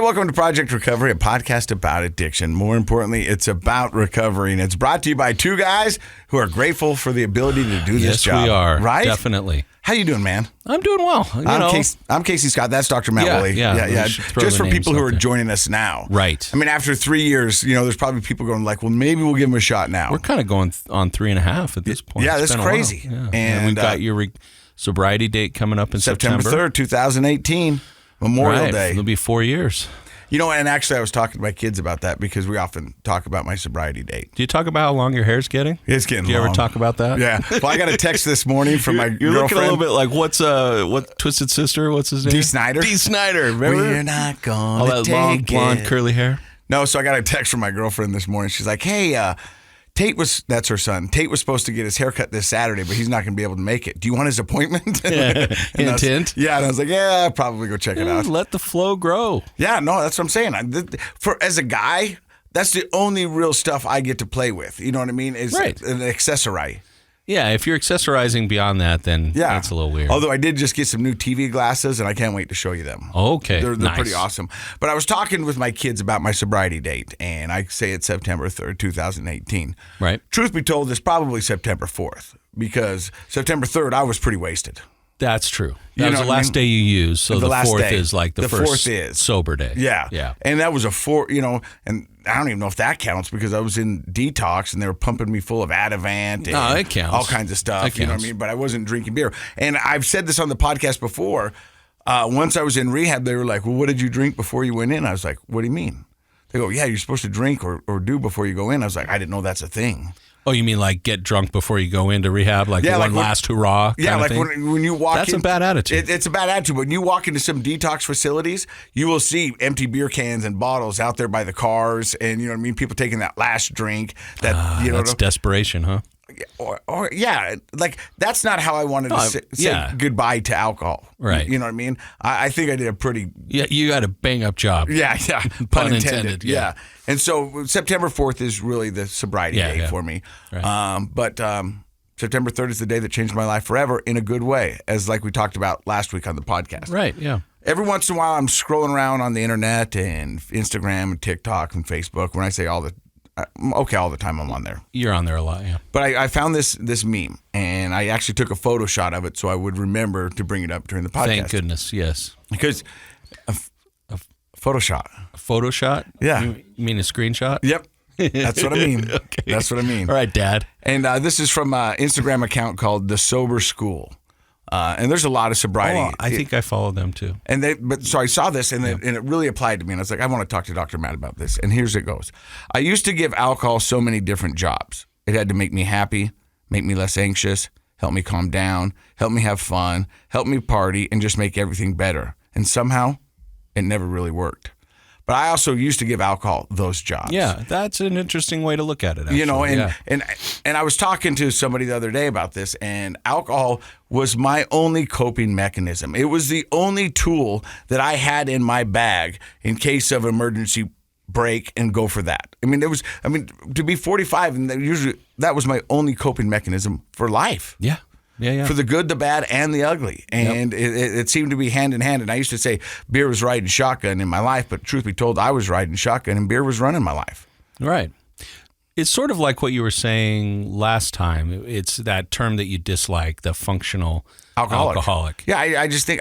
welcome to Project Recovery, a podcast about addiction. More importantly, it's about recovery, and it's brought to you by two guys who are grateful for the ability to do this job. Yes, we are. Right? Definitely. How you doing, man? I'm doing well. I'm Casey Scott. That's Dr. Matt Woolley. Yeah. Just for people who are joining us now. Right. I mean, after 3 years, there's probably people going like, well, maybe we'll give them a shot now. We're kind of going on 3.5 at this point. Yeah, that's crazy. Yeah. And we've got your sobriety date coming up in September 3rd, 2018, Memorial Day. It'll be 4 years. And actually I was talking to my kids about that because we often talk about my sobriety date. Do you talk about how long your hair's getting? It's getting long. Do you ever talk about that? Yeah. Well, I got a text this morning from my You're girlfriend. looking a little bit like, what Twisted Sister? What's his name? Dee Snider. Dee Snider. Remember? We're not going all that long, blonde, curly hair? No, so I got a text from my girlfriend this morning. She's like, hey, that's her son. Tate was supposed to get his haircut this Saturday, but he's not going to be able to make it. Do you want his appointment? Hint, hint. Yeah, and I was like, yeah, I'll probably go check it out. Let the flow grow. Yeah, no, that's what I'm saying. As a guy, that's the only real stuff I get to play with. You know what I mean? Is right. An accessory. Yeah, if you're accessorizing beyond that, then that's a little weird. Although I did just get some new TV glasses, and I can't wait to show you them. Okay, They're nice. Pretty awesome. But I was talking with my kids about my sobriety date, and I say it's September 3rd, 2018. Right. Truth be told, it's probably September 4th, because September 3rd, I was pretty wasted. That's true. That was the last day you used, so the 4th is like the first 4th is sober day. Yeah. And that was a 4, and I don't even know if that counts because I was in detox and they were pumping me full of Ativan and it counts. all kinds of stuff. You know what I mean? But I wasn't drinking beer. And I've said this on the podcast before. Once I was in rehab, they were like, well, what did you drink before you went in? I was like, what do you mean? They go, yeah, you're supposed to drink or do before you go in. I was like, I didn't know that's a thing. Oh, you mean like get drunk before you go into rehab, like one last hurrah? Yeah, like when you walk in. That's a bad attitude. It's a bad attitude. When you walk into some detox facilities, you will see empty beer cans and bottles out there by the cars, and you know what I mean? People taking that last drink. That's desperation, huh? Or like that's not how I wanted to say goodbye to alcohol. Right. You know what I mean? I think I did a pretty... Yeah, you got a bang-up job. Yeah. Pun intended. Yeah. And so September 4th is really the sobriety day for me. Right. But September 3rd is the day that changed my life forever in a good way, as like we talked about last week on the podcast. Right, yeah. Every once in a while, I'm scrolling around on the internet and Instagram and TikTok and Facebook. When I say all the time I'm on there. You're on there a lot, yeah. But I found this meme, and I actually took a photo shot of it so I would remember to bring it up during the podcast. Thank goodness, yes. Because a photo shot. A photo shot? Yeah. You mean a screenshot? Yep. That's what I mean. Okay. That's what I mean. All right, Dad. And this is from an Instagram account called The Sober School. And there's a lot of sobriety. Oh, I think I follow them too. So I saw this and it really applied to me. And I was like, I want to talk to Dr. Matt about this. And here's it goes. I used to give alcohol so many different jobs. It had to make me happy, make me less anxious, help me calm down, help me have fun, help me party, and just make everything better. And somehow it never really worked. But I also used to give alcohol those jobs. Yeah, that's an interesting way to look at it, actually. And I was talking to somebody the other day about this, and alcohol was my only coping mechanism. It was the only tool that I had in my bag in case of emergency break and go for that. To be 45, and usually that was my only coping mechanism for life. Yeah. Yeah. For the good, the bad, and the ugly. And it seemed to be hand in hand. And I used to say beer was riding shotgun in my life, but truth be told, I was riding shotgun and beer was running my life. Right. It's sort of like what you were saying last time. It's that term that you dislike, the functional alcoholic. Yeah, I just think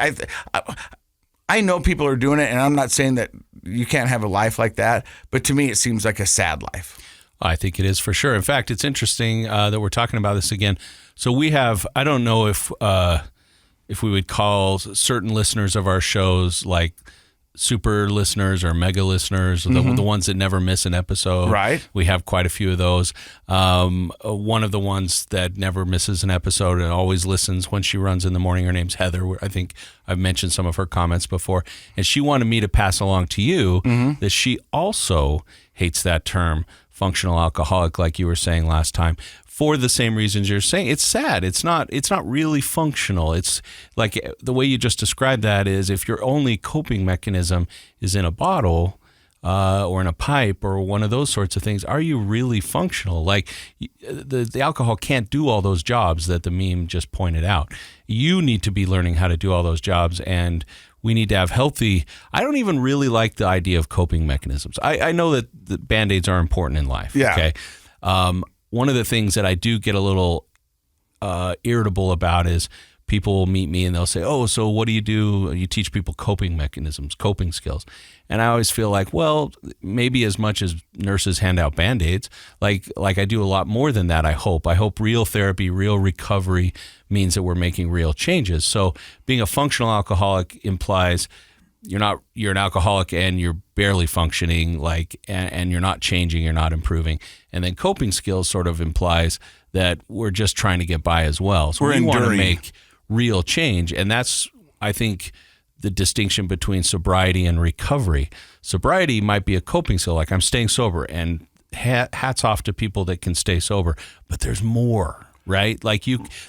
I know people are doing it, and I'm not saying that you can't have a life like that, but to me it seems like a sad life. I think it is for sure. In fact, it's interesting that we're talking about this again. So we have, I don't know if we would call certain listeners of our shows like super listeners or mega listeners, the ones that never miss an episode. Right. We have quite a few of those. One of the ones that never misses an episode and always listens when she runs in the morning, her name's Heather. I think I've mentioned some of her comments before. And she wanted me to pass along to you that she also hates that term, functional alcoholic, like you were saying last time, for the same reasons you're saying. It's sad. It's not really functional. It's like the way you just described that is if your only coping mechanism is in a bottle or in a pipe or one of those sorts of things, are you really functional? Like the alcohol can't do all those jobs that the meme just pointed out. You need to be learning how to do all those jobs, and we need to have healthy. I don't even really like the idea of coping mechanisms. I know that the Band-Aids are important in life. Yeah. Okay. One of the things that I do get a little irritable about is people will meet me and they'll say, "Oh, so what do? You teach people coping mechanisms, coping skills." And I always feel like, well, maybe as much as nurses hand out Band-Aids, like I do a lot more than that, I hope. I hope real therapy, real recovery means that we're making real changes. So being a functional alcoholic implies you're an alcoholic and you're barely functioning, and you're not changing, you're not improving. And then coping skills sort of implies that we're just trying to get by as well. So we want to make real change. And that's, I think, the distinction between sobriety and recovery. Sobriety might be a coping skill, like I'm staying sober, and hats off to people that can stay sober, but there's more, right?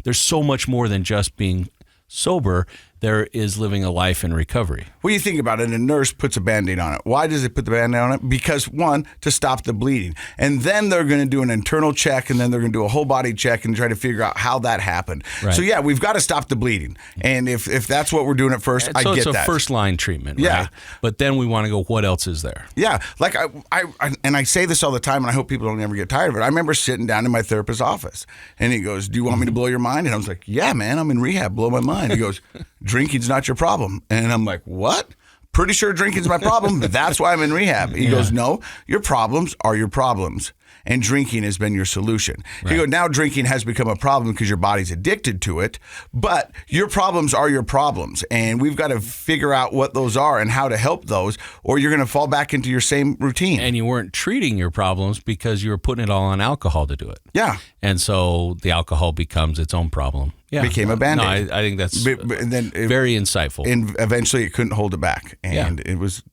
There's so much more than just being sober. There is living a life in recovery. Well, you think about it, a nurse puts a Band-Aid on it. Why does it put the Band-Aid on it? Because, one, to stop the bleeding. And then they're going to do an internal check, and then they're going to do a whole body check and try to figure out how that happened. Right. So, yeah, we've got to stop the bleeding. And if that's what we're doing at first, I get that. So it's a first-line treatment, right? Yeah. But then we want to go, what else is there? Yeah. Like, I say this all the time, and I hope people don't ever get tired of it. I remember sitting down in my therapist's office, and he goes, "Do you want me to blow your mind?" And I was like, "Yeah, man, I'm in rehab. Blow my mind." He goes, "Drinking's not your problem." And I'm like, "What? Pretty sure drinking's my problem, but that's why I'm in rehab." He goes, "No, your problems are your problems, and drinking has been your solution." Right. He goes, "Now drinking has become a problem because your body's addicted to it, but your problems are your problems, and we've got to figure out what those are and how to help those, or you're going to fall back into your same routine." And you weren't treating your problems because you were putting it all on alcohol to do it. Yeah. And so the alcohol becomes its own problem. Yeah. Became a Band-Aid. No, I think that's very insightful. And eventually it couldn't hold it back, and it was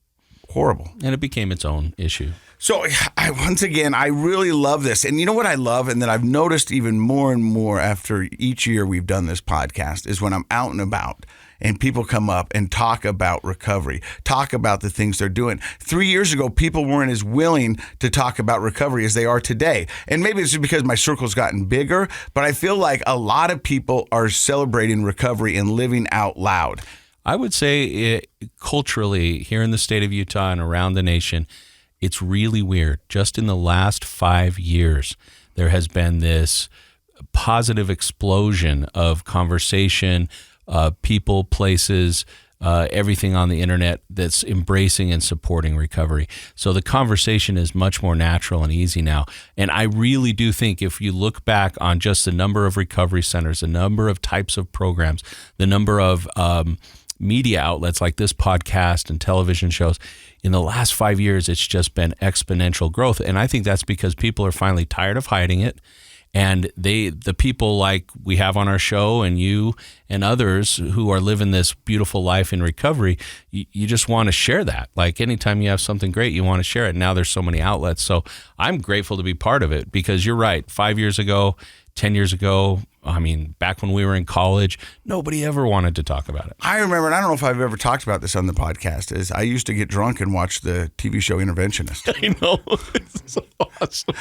horrible. And it became its own issue. So once again, I really love this. And you know what I love, and that I've noticed even more and more after each year we've done this podcast, is when I'm out and about and people come up and talk about recovery, talk about the things they're doing. 3 years ago, people weren't as willing to talk about recovery as they are today. And maybe it's just because my circle's gotten bigger, but I feel like a lot of people are celebrating recovery and living out loud. I would say culturally, here in the state of Utah and around the nation, it's really weird. Just in the last 5 years, there has been this positive explosion of conversation, people, places, everything on the internet that's embracing and supporting recovery. So the conversation is much more natural and easy now. And I really do think if you look back on just the number of recovery centers, the number of types of programs, the number of media outlets like this podcast and television shows, in the last 5 years, it's just been exponential growth. And I think that's because people are finally tired of hiding it. And the people like we have on our show and you and others who are living this beautiful life in recovery, you just want to share that. Like anytime you have something great, you want to share it. Now there's so many outlets. So I'm grateful to be part of it because you're right. 5 years ago, 10 years ago, I mean, back when we were in college, nobody ever wanted to talk about it. I remember, and I don't know if I've ever talked about this on the podcast, is I used to get drunk and watch the TV show Interventionist. I know. It's so awesome.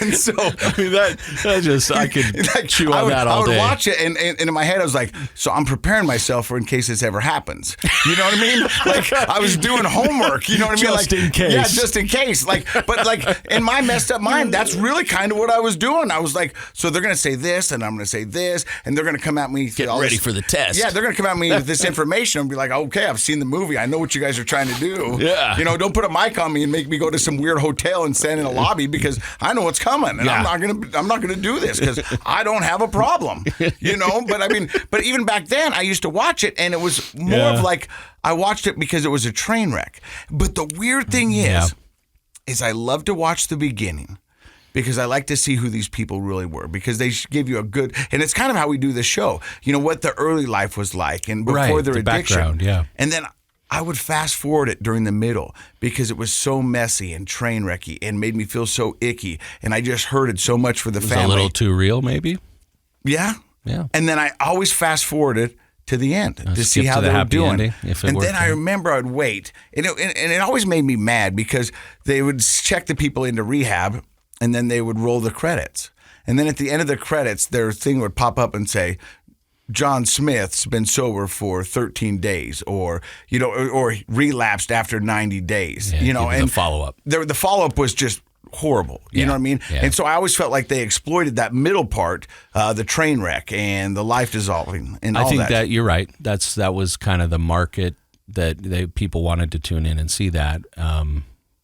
and so, I mean, that just, I could chew on that all day. I would watch it, and in my head, I was like, so I'm preparing myself for in case this ever happens. You know what I mean? Like, I was doing homework, you know what I mean? Just in case. Yeah, just in case. But in my messed up mind, that's really kind of what I was doing. I was like, so they're going to say this, and I'm going to say this, and they're going to come at me. Get ready for the test. Yeah, they're going to come at me with this information and be like, okay, I've seen the movie. I know what you guys are trying to do. Yeah. You know, don't put a mic on me and make me go to some weird hotel and stand in a lobby because I know what's coming. And I'm not going to do this because I don't have a problem. You know, but I mean, but even back then I used to watch it and it was more of like, I watched it because it was a train wreck. But the weird thing is I love to watch the beginning, because I like to see who these people really were, because they give you a good, and it's kind of how we do the show, you know, what the early life was like and before their addiction. Background, yeah. And then I would fast forward it during the middle because it was so messy and train wrecky and made me feel so icky. And I just hurted so much for the family. A little too real, maybe? Yeah. Yeah. And then I always fast forwarded to the end to see how they were doing. Ending, and then I remember I'd wait. And it always made me mad because they would check the people into rehab and then they would roll the credits. And then at the end of the credits, their thing would pop up and say, John Smith's been sober for 13 days or relapsed after 90 days, and the follow-up. The follow-up was just horrible. You know what I mean? Yeah. And so I always felt like they exploited that middle part, the train wreck and the life dissolving and all that. I think that you're right. That was kind of the market that people wanted to tune in and see that.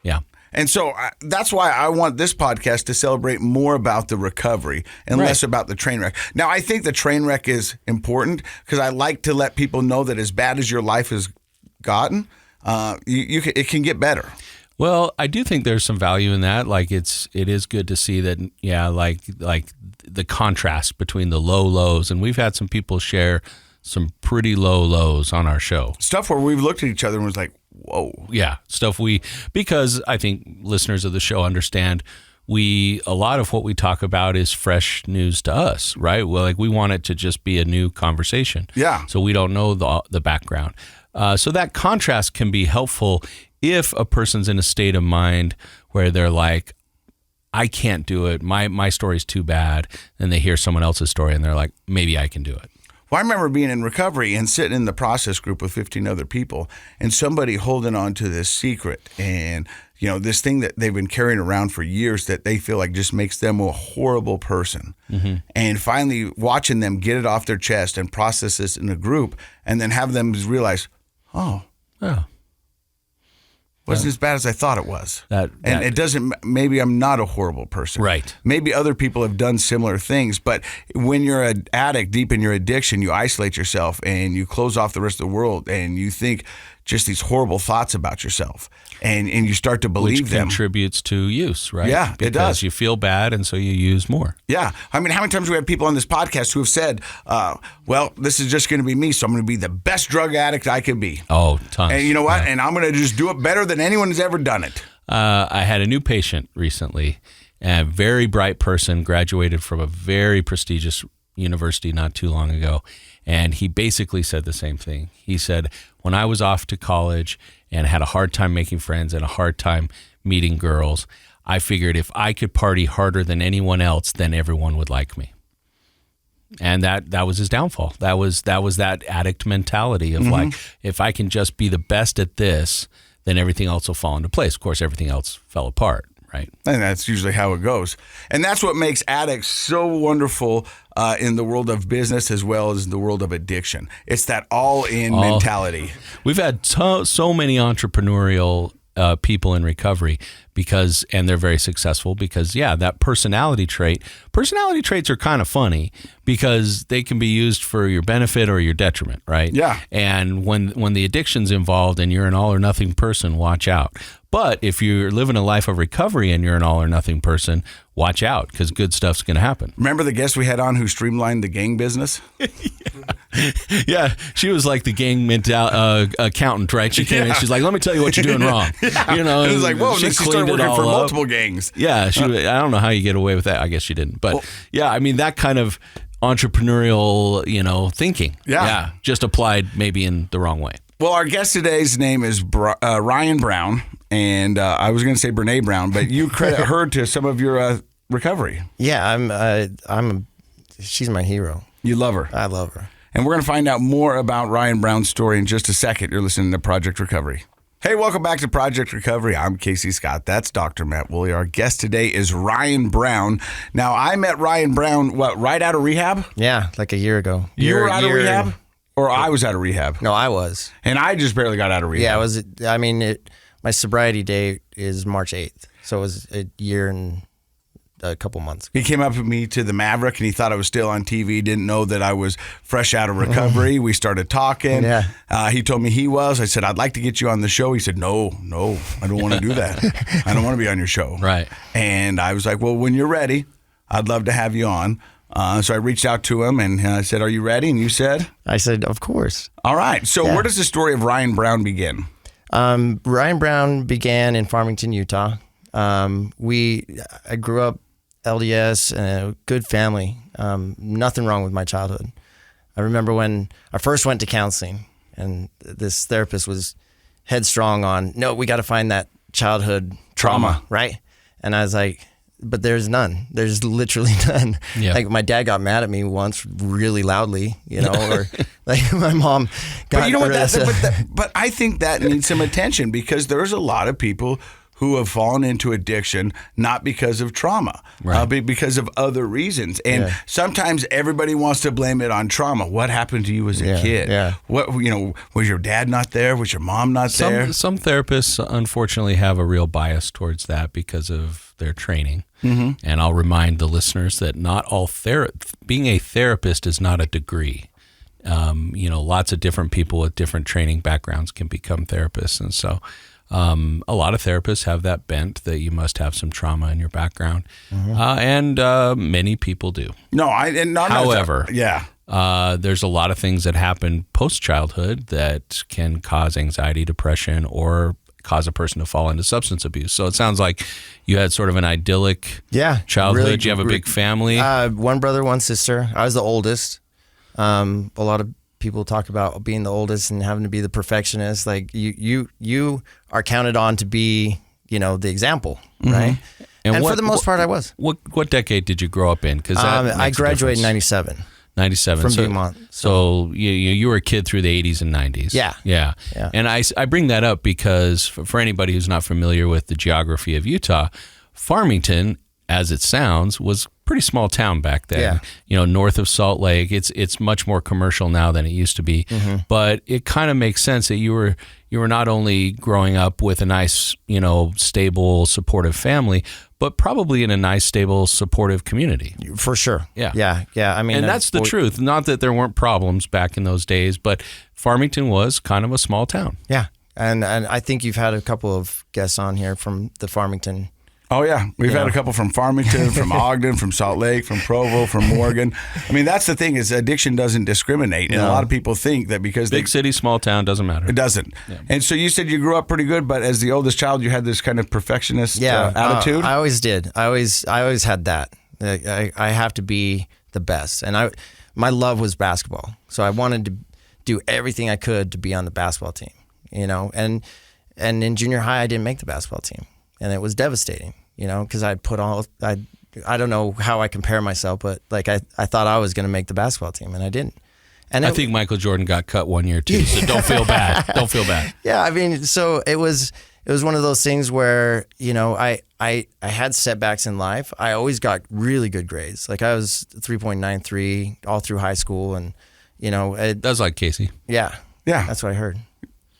Yeah. And so that's why I want this podcast to celebrate more about the recovery and less about the train wreck. Now, I think the train wreck is important because I like to let people know that as bad as your life has gotten, it can get better. Well, I do think there's some value in that. Like it is good to see that. Yeah, like the contrast between the low lows, and we've had some people share some pretty low lows on our show. Stuff where we've looked at each other and was like, whoa. Yeah, because I think listeners of the show understand a lot of what we talk about is fresh news to us, right? Well, like we want it to just be a new conversation. Yeah. So we don't know the background. So that contrast can be helpful if a person's in a state of mind where they're like, I can't do it. My story's too bad. And they hear someone else's story and they're like, maybe I can do it. Well, I remember being in recovery and sitting in the process group with 15 other people and somebody holding on to this secret and, this thing that they've been carrying around for years that they feel like just makes them a horrible person. Mm-hmm. And finally watching them get it off their chest and process this in a group and then have them realize, wasn't as bad as I thought it was. It doesn't, maybe I'm not a horrible person. Right. Maybe other people have done similar things, but when you're an addict deep in your addiction, you isolate yourself and you close off the rest of the world and you think just these horrible thoughts about yourself and you start to believe them. Which contributes to use, right? Yeah, it does. Because you feel bad and so you use more. Yeah. I mean, how many times do we have people on this podcast who have said, well, this is just going to be me, so I'm going to be the best drug addict I can be. Oh, tons. And you know what? Yeah. And I'm going to just do it better than anyone has ever done it. I had a new patient recently, a very bright person, graduated from a very prestigious university not too long ago. And he basically said the same thing. He said, when I was off to college and had a hard time making friends and a hard time meeting girls, I figured if I could party harder than anyone else, then everyone would like me. And that was his downfall. That was that addict mentality of like, if I can just be the best at this, then everything else will fall into place. Of course, everything else fell apart. Right. And that's usually how it goes. And that's what makes addicts so wonderful in the world of business as well as the world of addiction. It's that all-in mentality. We've had so many entrepreneurial people in recovery and they're very successful because, that personality traits are kind of funny because they can be used for your benefit or your detriment, right? Yeah. And when the addiction's involved and you're an all or nothing person, watch out. But if you're living a life of recovery and you're an all or nothing person, watch out because good stuff's going to happen. Remember the guest we had on who streamlined the gang business? Yeah, she was like the gang accountant, right? She came in, she's like, let me tell you what you're doing wrong. It was like, whoa, she started working for multiple gangs. Yeah, I don't know how you get away with that. I guess she didn't. But I mean, that kind of entrepreneurial, thinking. Yeah. Just applied maybe in the wrong way. Well, our guest today's name is Ryan Brown, and I was going to say Brene Brown, but you credit her to some of your recovery. Yeah, she's my hero. You love her. I love her. And we're going to find out more about Ryan Brown's story in just a second. You're listening to Project Recovery. Hey, welcome back to Project Recovery. I'm Casey Scott. That's Dr. Matt Woolley. Our guest today is Ryan Brown. Now, I met Ryan Brown, right out of rehab? Yeah, like a year ago. You were out of rehab? Or I was out of rehab? No, I was. And I just barely got out of rehab. Yeah, my sobriety date is March 8th. So it was a year and a couple months ago. He came up to me to the Maverick and he thought I was still on TV, didn't know that I was fresh out of recovery. We started talking. Yeah. He told me he was. I said, I'd like to get you on the show. He said, no, I don't want to do that. I don't want to be on your show. Right. And I was like, well, when you're ready, I'd love to have you on. So I reached out to him and I said, are you ready? And you said? I said, of course. All right. So where does the story of Ryan Brown begin? Ryan Brown began in Farmington, Utah. I grew up LDS and a good family. Nothing wrong with my childhood. I remember when I first went to counseling and this therapist was headstrong on, no, we got to find that childhood trauma, right? And I was like, but there's none. There's literally none. Yeah. Like my dad got mad at me once really loudly, or like my mom got But you know what? really upset. But I think that needs some attention, because there's a lot of people who have fallen into addiction not because of trauma, but because of other reasons. And sometimes everybody wants to blame it on trauma. What happened to you as a kid? Yeah. What, was your dad not there? Was your mom not there? Some therapists, unfortunately, have a real bias towards that because of their training. Mm-hmm. And I'll remind the listeners that not all being a therapist is not a degree. Lots of different people with different training backgrounds can become therapists. And so a lot of therapists have that bent that you must have some trauma in your background. Mm-hmm. And many people do. However, there's a lot of things that happen post-childhood that can cause anxiety, depression, or cause a person to fall into substance abuse. So it sounds like you had sort of an idyllic childhood. Really, you have a big family. One brother, one sister. I was the oldest. A lot of people talk about being the oldest and having to be the perfectionist. Like you are counted on to be, the example, right? And for the most part, I was. What decade did you grow up in? Because I graduated in 97. 97 from Beaumont. So you were a kid through the 80s and 90s. Yeah. And I bring that up because for anybody who's not familiar with the geography of Utah, Farmington, as it sounds, was pretty small town back then. North of Salt Lake. It's much more commercial now than it used to be. Mm-hmm. But it kind of makes sense that you were not only growing up with a nice, stable, supportive family, but probably in a nice, stable, supportive community. For sure. Yeah. I mean, and that's the truth. Not that there weren't problems back in those days, but Farmington was kind of a small town. Yeah. And I think you've had a couple of guests on here from the Farmington. Oh, yeah. We've had a couple from Farmington, from Ogden, from Salt Lake, from Provo, from Morgan. I mean, that's the thing, is addiction doesn't discriminate. And a lot of people think that because big city, small town, doesn't matter. It doesn't. Yeah. And so you said you grew up pretty good, but as the oldest child, you had this kind of perfectionist attitude? I always did. I always had that. I have to be the best. And my love was basketball. So I wanted to do everything I could to be on the basketball team, And in junior high, I didn't make the basketball team. And it was devastating, because I don't know how I compare myself, but like I thought I was going to make the basketball team, and I didn't. And I think Michael Jordan got cut one year too, so don't feel bad. Don't feel bad. Yeah, I mean, so it was one of those things where I had setbacks in life. I always got really good grades. Like I was 3.93 all through high school, and that's like Casey. Yeah, that's what I heard.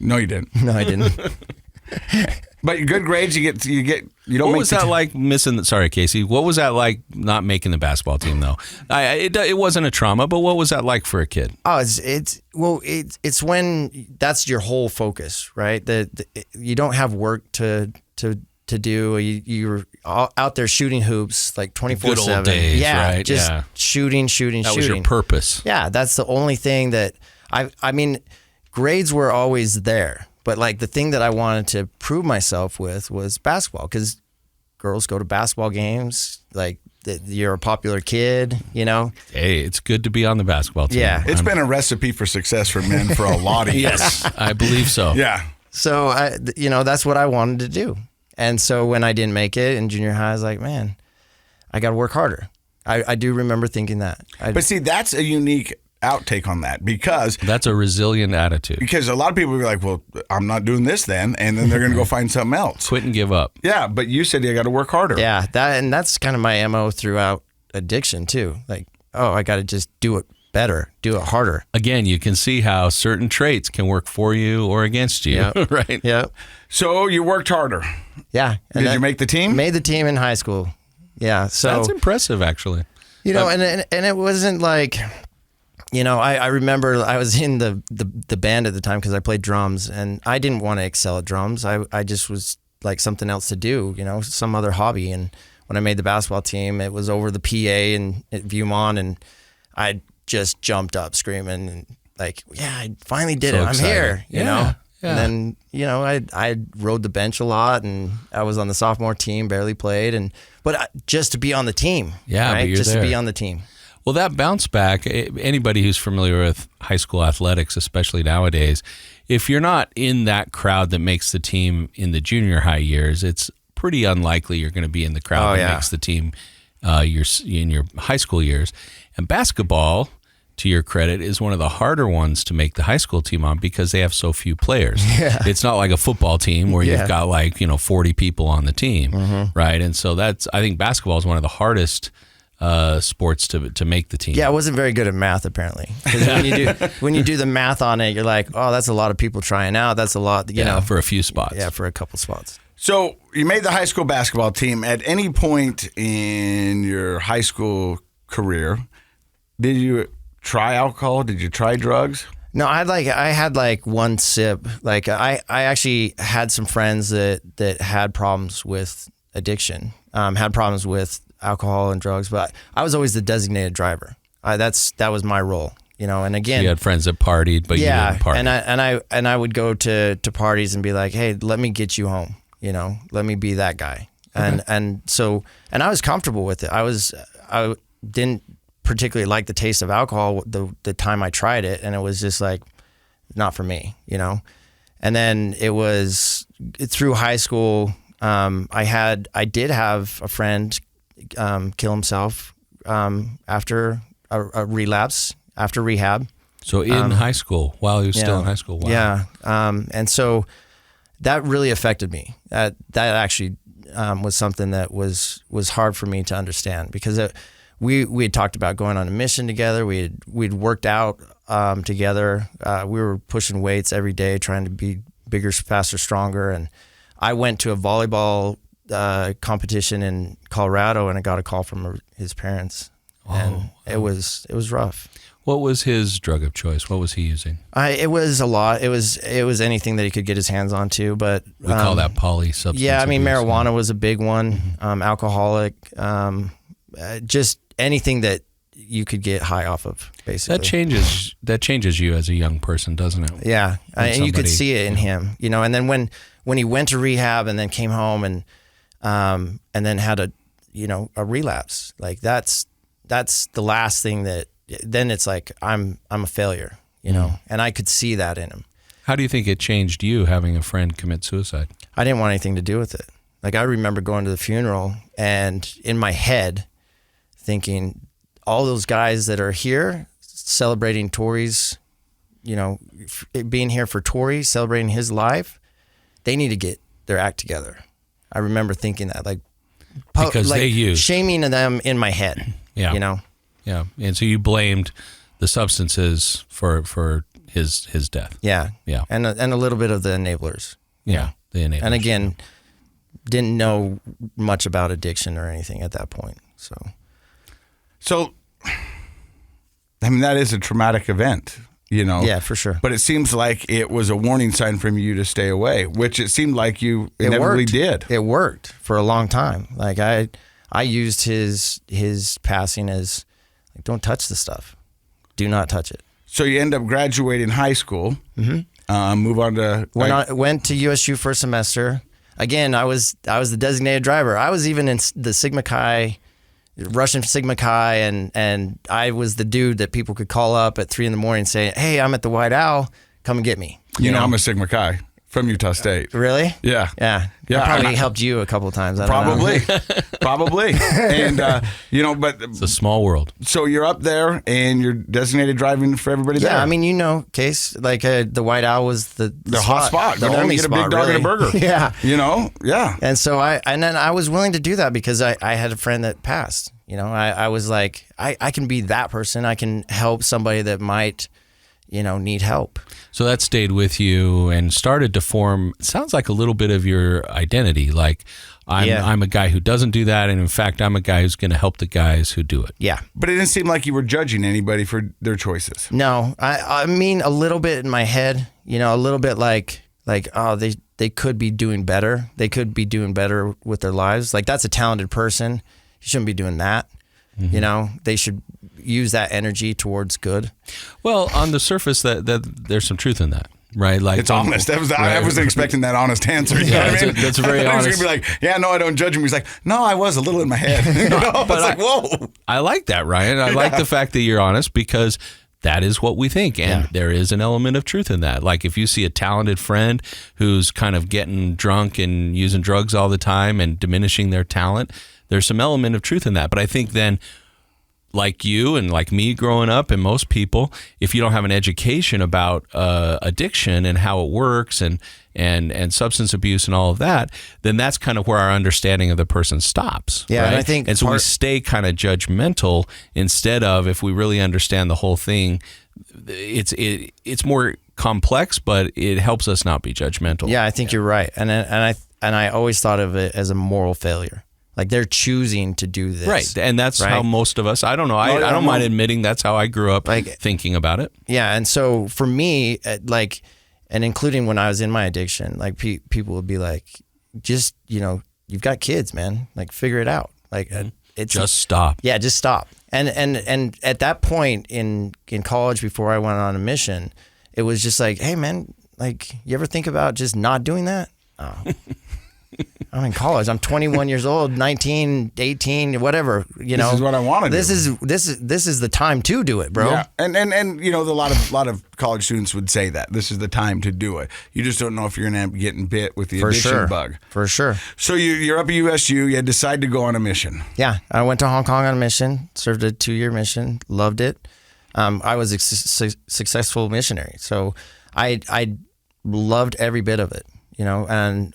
No, you didn't. No, I didn't. But good grades, you don't. What was that like missing? Sorry, Casey. What was that like not making the basketball team though? It wasn't a trauma, but what was that like for a kid? Oh, it's when that's your whole focus, right? You don't have work to do. You're out there shooting hoops like 24/7. Good old days, right? Just shooting. That was your purpose. Yeah, that's the only thing that I mean, grades were always there. But like the thing that I wanted to prove myself with was basketball, because girls go to basketball games. Like you're a popular kid, Hey, it's good to be on the basketball team. Yeah, it's been a recipe for success for men for a lot of years. Yes, I believe so. Yeah. So that's what I wanted to do. And so when I didn't make it in junior high, I was like, man, I got to work harder. I do remember thinking that. But see, that's a unique outtake on that, because that's a resilient attitude. Because a lot of people will be like, well, I'm not doing this then, and then they're going to go find something else. Quit and give up. Yeah, but you said you got to work harder. Yeah, that's kind of my MO throughout addiction too. Like, I got to just do it better, do it harder. Again, you can see how certain traits can work for you or against you, right? Yeah. So you worked harder. Yeah. Did you make the team? Made the team in high school. Yeah. So that's impressive, actually. And it wasn't like. I remember I was in the band at the time because I played drums, and I didn't want to excel at drums. I just was like something else to do, some other hobby. And when I made the basketball team, it was over the PA and at Beaumont, and I just jumped up screaming and like, yeah, I finally did it. I'm here, you know. And then, I rode the bench a lot, and I was on the sophomore team, barely played, but just to be on the team. Yeah, right? but you're just there. To be on the team. Well, that bounce back, anybody who's familiar with high school athletics, especially nowadays, if you're not in that crowd that makes the team in the junior high years, it's pretty unlikely you're going to be in the crowd that makes the team in your high school years. And basketball, to your credit, is one of the harder ones to make the high school team on because they have so few players. Yeah. It's not like a football team where you've got 40 people on the team, right? And so I think basketball is one of the hardest sports to make the team. Yeah, I wasn't very good at math apparently. Because when you do the math on it, you're like, oh, that's a lot of people trying out. That's a lot, you know, for a few spots. Yeah, for a couple spots. So you made the high school basketball team. At any point in your high school career, did you try alcohol? Did you try drugs? No, I had one sip. Like I actually had some friends that had problems with addiction, had problems with alcohol and drugs, but I was always the designated driver. That was my role, you know. And again, so you had friends that partied, but you didn't party. and I would go to parties and be like, hey, let me get you home, you know, let me be that guy. Okay. And I was comfortable with it. I didn't particularly like the taste of alcohol the time I tried it, and it was just like not for me, you know. And then it was through high school. I did have a friend kill himself after a relapse, after rehab. So in high school, while he was still in high school. Wow. Yeah. And so that really affected me. That actually was something that was hard for me to understand, because we had talked about going on a mission together. We'd worked out together. We were pushing weights every day, trying to be bigger, faster, stronger. And I went to a volleyball competition in Colorado, and I got a call from his parents, and it was rough. What was his drug of choice? What was he using? It was a lot. It was anything that he could get his hands onto, but we call that poly substance. Yeah, I mean, abuse. marijuana was a big one. Alcoholic, just anything that you could get high off of, basically. That changes you as a young person, doesn't it? Yeah, and you could see it in him, you know. And then when he went to rehab and then came home and then had a relapse, like that's the last thing that. Then it's like I'm a failure, you know, and I could see that in him. How do you think it changed you having a friend commit suicide? I didn't want anything to do with it. Like, I remember going to the funeral and in my head thinking, all those guys that are here celebrating Tori's, you know, being here for Tori, celebrating his life, they need to get their act together. I remember thinking that, because they used, shaming them in my head. Yeah, you know. Yeah, and so you blamed the substances for his death. Yeah, yeah, and a little bit of the enablers. Yeah, the enablers. And again, didn't know much about addiction or anything at that point. So, I mean, that is a traumatic event, you know. Yeah, for sure. But it seems like it was a warning sign from you to stay away, which it seemed like you inevitably did. It worked for a long time. Like I used his passing as, like, don't touch the stuff. Do not touch it. So you end up graduating high school. Mm-hmm. Move on to went to USU for a semester. Again, I was the designated driver. I was even in the Sigma Chi, Russian Sigma Chi, and I was the dude that people could call up at 3 a.m. and say, "Hey, I'm at the White Owl. Come and get me." You know, I'm a Sigma Chi from Utah State. Really? Yeah. Yeah. I probably helped you a couple of times. Probably. And, but it's a small world. So you're up there and you're designated driving for everybody there. Yeah, I mean, Case, like the White Owl was the hot spot. The only get a spot, big dog really. and a burger. Yeah. You know? Yeah. And so then I was willing to do that because I had a friend that passed. You know, I was like, I can be that person. I can help somebody that might, need help. So that stayed with you and started to form, it sounds like a little bit of your identity. Like, I'm a guy who doesn't do that, and in fact, I'm a guy who's going to help the guys who do it. Yeah. But it didn't seem like you were judging anybody for their choices. No. I mean, a little bit in my head, a little bit like, oh, they could be doing better. They could be doing better with their lives. Like, that's a talented person. You shouldn't be doing that. Mm-hmm. They should use that energy towards good. Well, on the surface, that there's some truth in that, right? Like, it's honest. I wasn't expecting that honest answer. You know what I mean? That's a very honest. He's gonna be like, yeah, no, I don't judge him. He's like, no, I was a little in my head. But whoa. I like that, Ryan. I like the fact that you're honest, because that is what we think. And there is an element of truth in that. Like if you see a talented friend who's kind of getting drunk and using drugs all the time and diminishing their talent, there's some element of truth in that. But I think then, like you and like me growing up and most people, if you don't have an education about addiction and how it works and substance abuse and all of that, then that's kind of where our understanding of the person stops. Yeah, right? and I think so we stay kind of judgmental instead of, if we really understand the whole thing, it's more complex, but it helps us not be judgmental. Yeah, I think you're right, and I always thought of it as a moral failure. Like they're choosing to do this. Right. And that's how most of us, I don't know, I don't mind admitting that's how I grew up thinking about it. Yeah. And so for me, like, and including when I was in my addiction, like people would be like, just, you've got kids, man, like figure it out. Like it's just stop. Yeah. Just stop. And at that point in college, before I went on a mission, it was just like, hey man, like you ever think about just not doing that? Oh. I'm in college. I'm 21 years old, 19, 18, whatever. This is what I want to do. This is the time to do it, bro. Yeah, and a lot of college students would say that this is the time to do it. You just don't know if you're gonna end up getting bit with the addiction bug. For sure. So you're up at USU. You decide to go on a mission. Yeah, I went to Hong Kong on a mission. Served a 2-year mission. Loved it. I was a successful missionary, so I loved every bit of it. And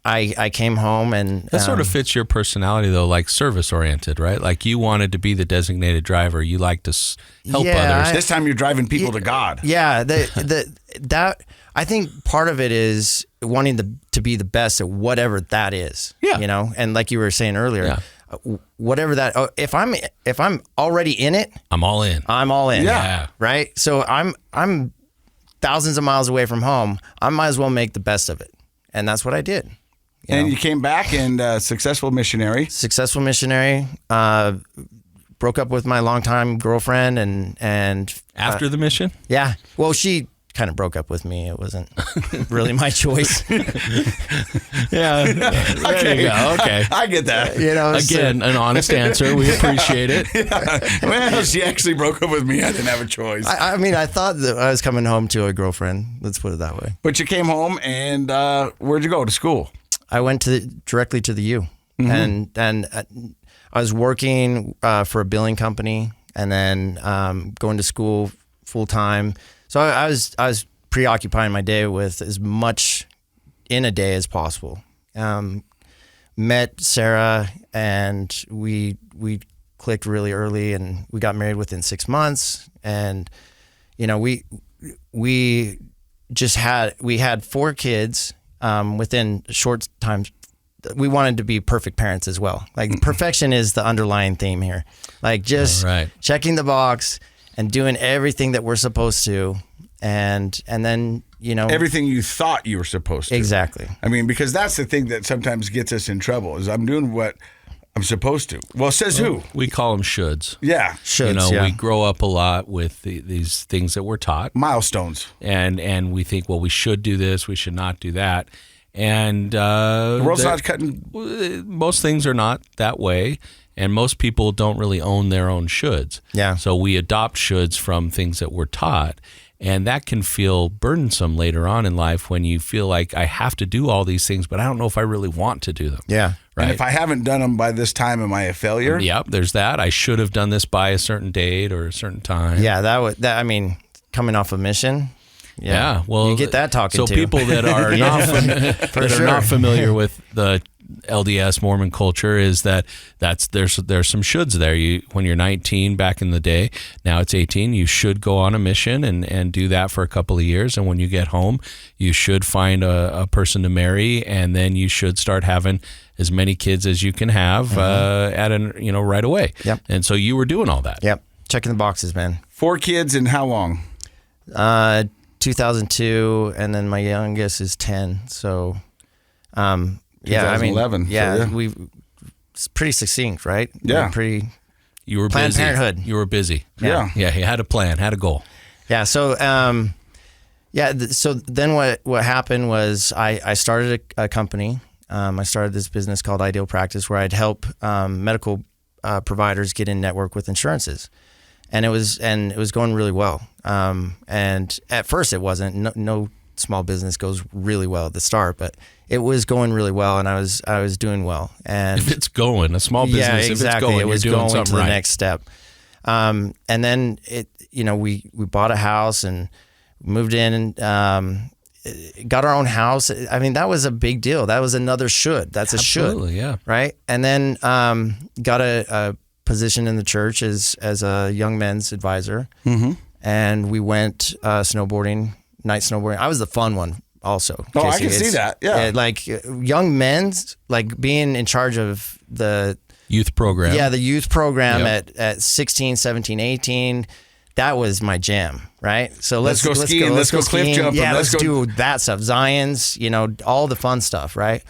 I came home and that sort of fits your personality though, like service oriented, right? Like you wanted to be the designated driver. You like to help others. This time you're driving people to God. Yeah, that I think part of it is wanting to be the best at whatever that is. Yeah, and like you were saying earlier, whatever that. If I'm already in it, I'm all in. I'm all in. Yeah. Right. So I'm thousands of miles away from home. I might as well make the best of it, and that's what I did. You came back and successful missionary. Successful missionary. Broke up with my longtime girlfriend and after the mission. Yeah. Well, she kind of broke up with me. It wasn't really my choice. Yeah. There you go. Okay. I get that. Again, an honest answer. We appreciate it. Yeah. Well, she actually broke up with me. I didn't have a choice. I mean, I thought that I was coming home to a girlfriend. Let's put it that way. But you came home and where'd you go to school? I went directly to the U, and I was working for a billing company, and then going to school full time. So I was preoccupying my day with as much in a day as possible. Met Sarah, and we clicked really early, and we got married within 6 months. And we had 4 kids. Within short time, we wanted to be perfect parents as well. Like perfection is the underlying theme here. Like just checking the box and doing everything that we're supposed to, and then everything you thought you were supposed to. Exactly. I mean, because that's the thing that sometimes gets us in trouble is I'm doing what I'm supposed to. Well, says who? We call them shoulds. Yeah, shoulds. We grow up a lot with these things that we're taught. Milestones. And we think, well, we should do this, we should not do that. And the world's not cutting. Most things are not that way. And most people don't really own their own shoulds. Yeah. So we adopt shoulds from things that we're taught. And that can feel burdensome later on in life when you feel like I have to do all these things, but I don't know if I really want to do them. Yeah. Right? And if I haven't done them by this time, am I a failure? Yep, there's that. I should have done this by a certain date or a certain time. Yeah, I mean, coming off a mission. Yeah, well, you get that talking to. So people that are not familiar with the LDS Mormon culture is there's some shoulds there. When you're 19 back in the day, now it's 18, you should go on a mission and do that for a couple of years. And when you get home, you should find a person to marry, and then you should start having as many kids as you can have right away. Yep. And so you were doing all that. Yep. Checking the boxes, man. 4 kids in how long? 2002, and then my youngest is 10. So, yeah, I mean, 2011. Yeah, so, it's pretty succencт, right? Yeah. You were Planned busy. Parenthood. You were busy. Yeah. Yeah, you had a plan, had a goal. Yeah, so, so then what happened was I started a company. I started this business called Ideal Practice, where I'd help medical providers get in network with insurances. and it was going really well. And at first it wasn't. No small business goes really well at the start, but it was going really well, and I was doing well. And If it's going, a small business, yeah, if exactly. it's going, It was you're doing going something to the right. next step. And then we bought a house and moved in and got our own house. I mean, that was a big deal. That was another should. That's a should. Absolutely, yeah. Right. And then got a position in the church as a young men's advisor. Mm-hmm. And we went snowboarding, night snowboarding. I was the fun one also. Oh, I Casey. can see that. Yeah. Like young men's, like being in charge of the Youth program. the youth program Yep. at 16, 17, 18. That was my jam, right? So Let's go skiing, let's go cliff skiing. jumping, Yeah, let's let's go- do that stuff. Zions, all the fun stuff, right?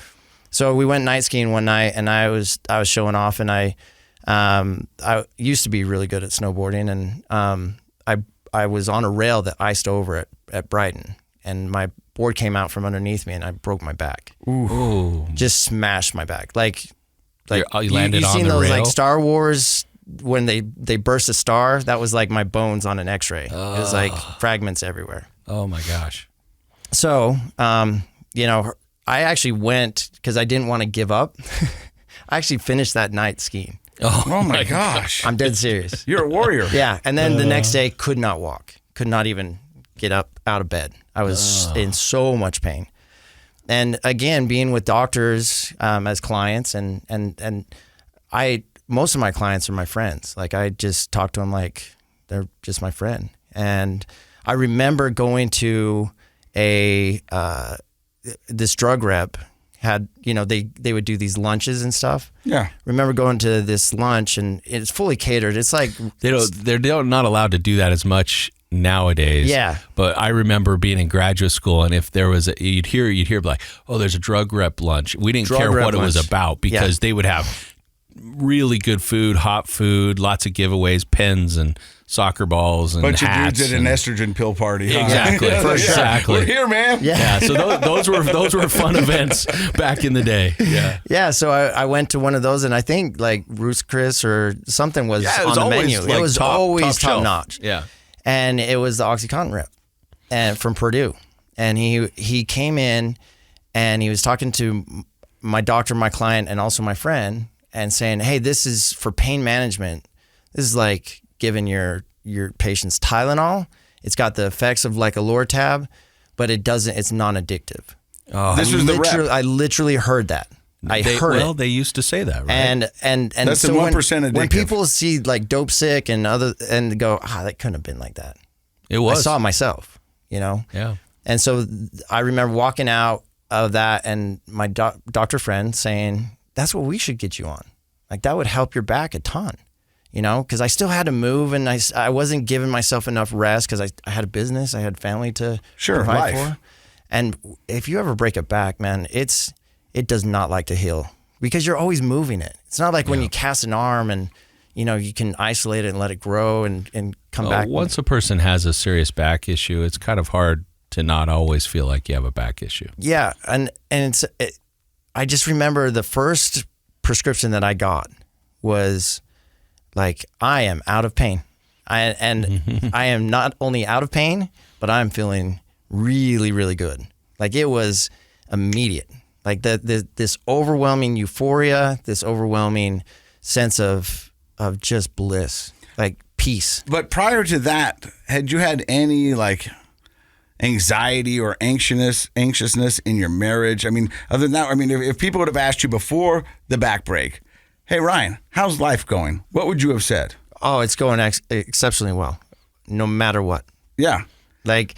So we went night skiing one night, and I was showing off, and I used to be really good at snowboarding, and I was on a rail that iced over at Brighton, and my board came out from underneath me, and I broke my back. Ooh. Just smashed my back, like You landed on seen the those rail? like Star Wars when they burst a star? That was like my bones on an X-ray. It was like fragments everywhere. Oh my gosh. So, I actually went because I didn't want to give up. I actually finished that night skiing. Oh my gosh. I'm dead serious. You're a warrior. Yeah, and then the next day could not walk, could not even get up out of bed. I was in so much pain. And again, being with doctors as clients, and most of my clients are my friends. Like I just talk to them like they're just my friend. And I remember going to this drug rep had, they would do these lunches and stuff. Yeah. Remember going to this lunch, and it's fully catered. It's like They're not allowed to do that as much nowadays. Yeah. But I remember being in graduate school, and if there was you'd hear like, oh, there's a drug rep lunch. We didn't Drug care rep what it was lunch. about because they would have really good food, hot food, lots of giveaways, pens and soccer balls and Bunch of hats. dudes at an estrogen pill party. Huh? Exactly. Yeah. Exactly. We're here, man. Yeah. Yeah, so those were fun events back in the day. Yeah. Yeah, so I went to one of those, and I think like Ruth's Chris or something was Yeah, it on was the always, menu. like, It was top always top shelf. notch. Yeah. And it was the oxycontin rep, and from Purdue, and he came in, and he was talking to my doctor, my client, and also my friend, and saying, "Hey, this is for pain management. This is like giving your patients Tylenol. It's got the effects of like a Lortab, but it's non-addictive." Oh, This was the rep. I literally heard that. I heard it. they used to say that, right? And That's so the 1% when addictive. people see like Dope Sick and go, that couldn't have been like that. it was. I saw it myself, Yeah. And so I remember walking out of that, and my doctor friend saying, "That's what we should get you on. Like that would help your back a ton." Because I still had to move, and I wasn't giving myself enough rest because I had a business, I had family to provide life. for. And if you ever break a back, man, it does not like to heal because you're always moving it. It's not like when you cast an arm and you can isolate it and let it grow and come back. Once a person has a serious back issue, it's kind of hard to not always feel like you have a back issue. Yeah, and I just remember the first prescription that I got was like, I am out of pain. I am not only out of pain, but I'm feeling really, really good. Like it was immediate. Like this overwhelming euphoria, this overwhelming sense of just bliss, like peace. But prior to that, had you had any like anxiety or anxiousness in your marriage? I mean, other than that, if people would have asked you before the back break, "Hey, Ryan, how's life going?" What would you have said? Oh, it's going exceptionally well, no matter what. Yeah. Like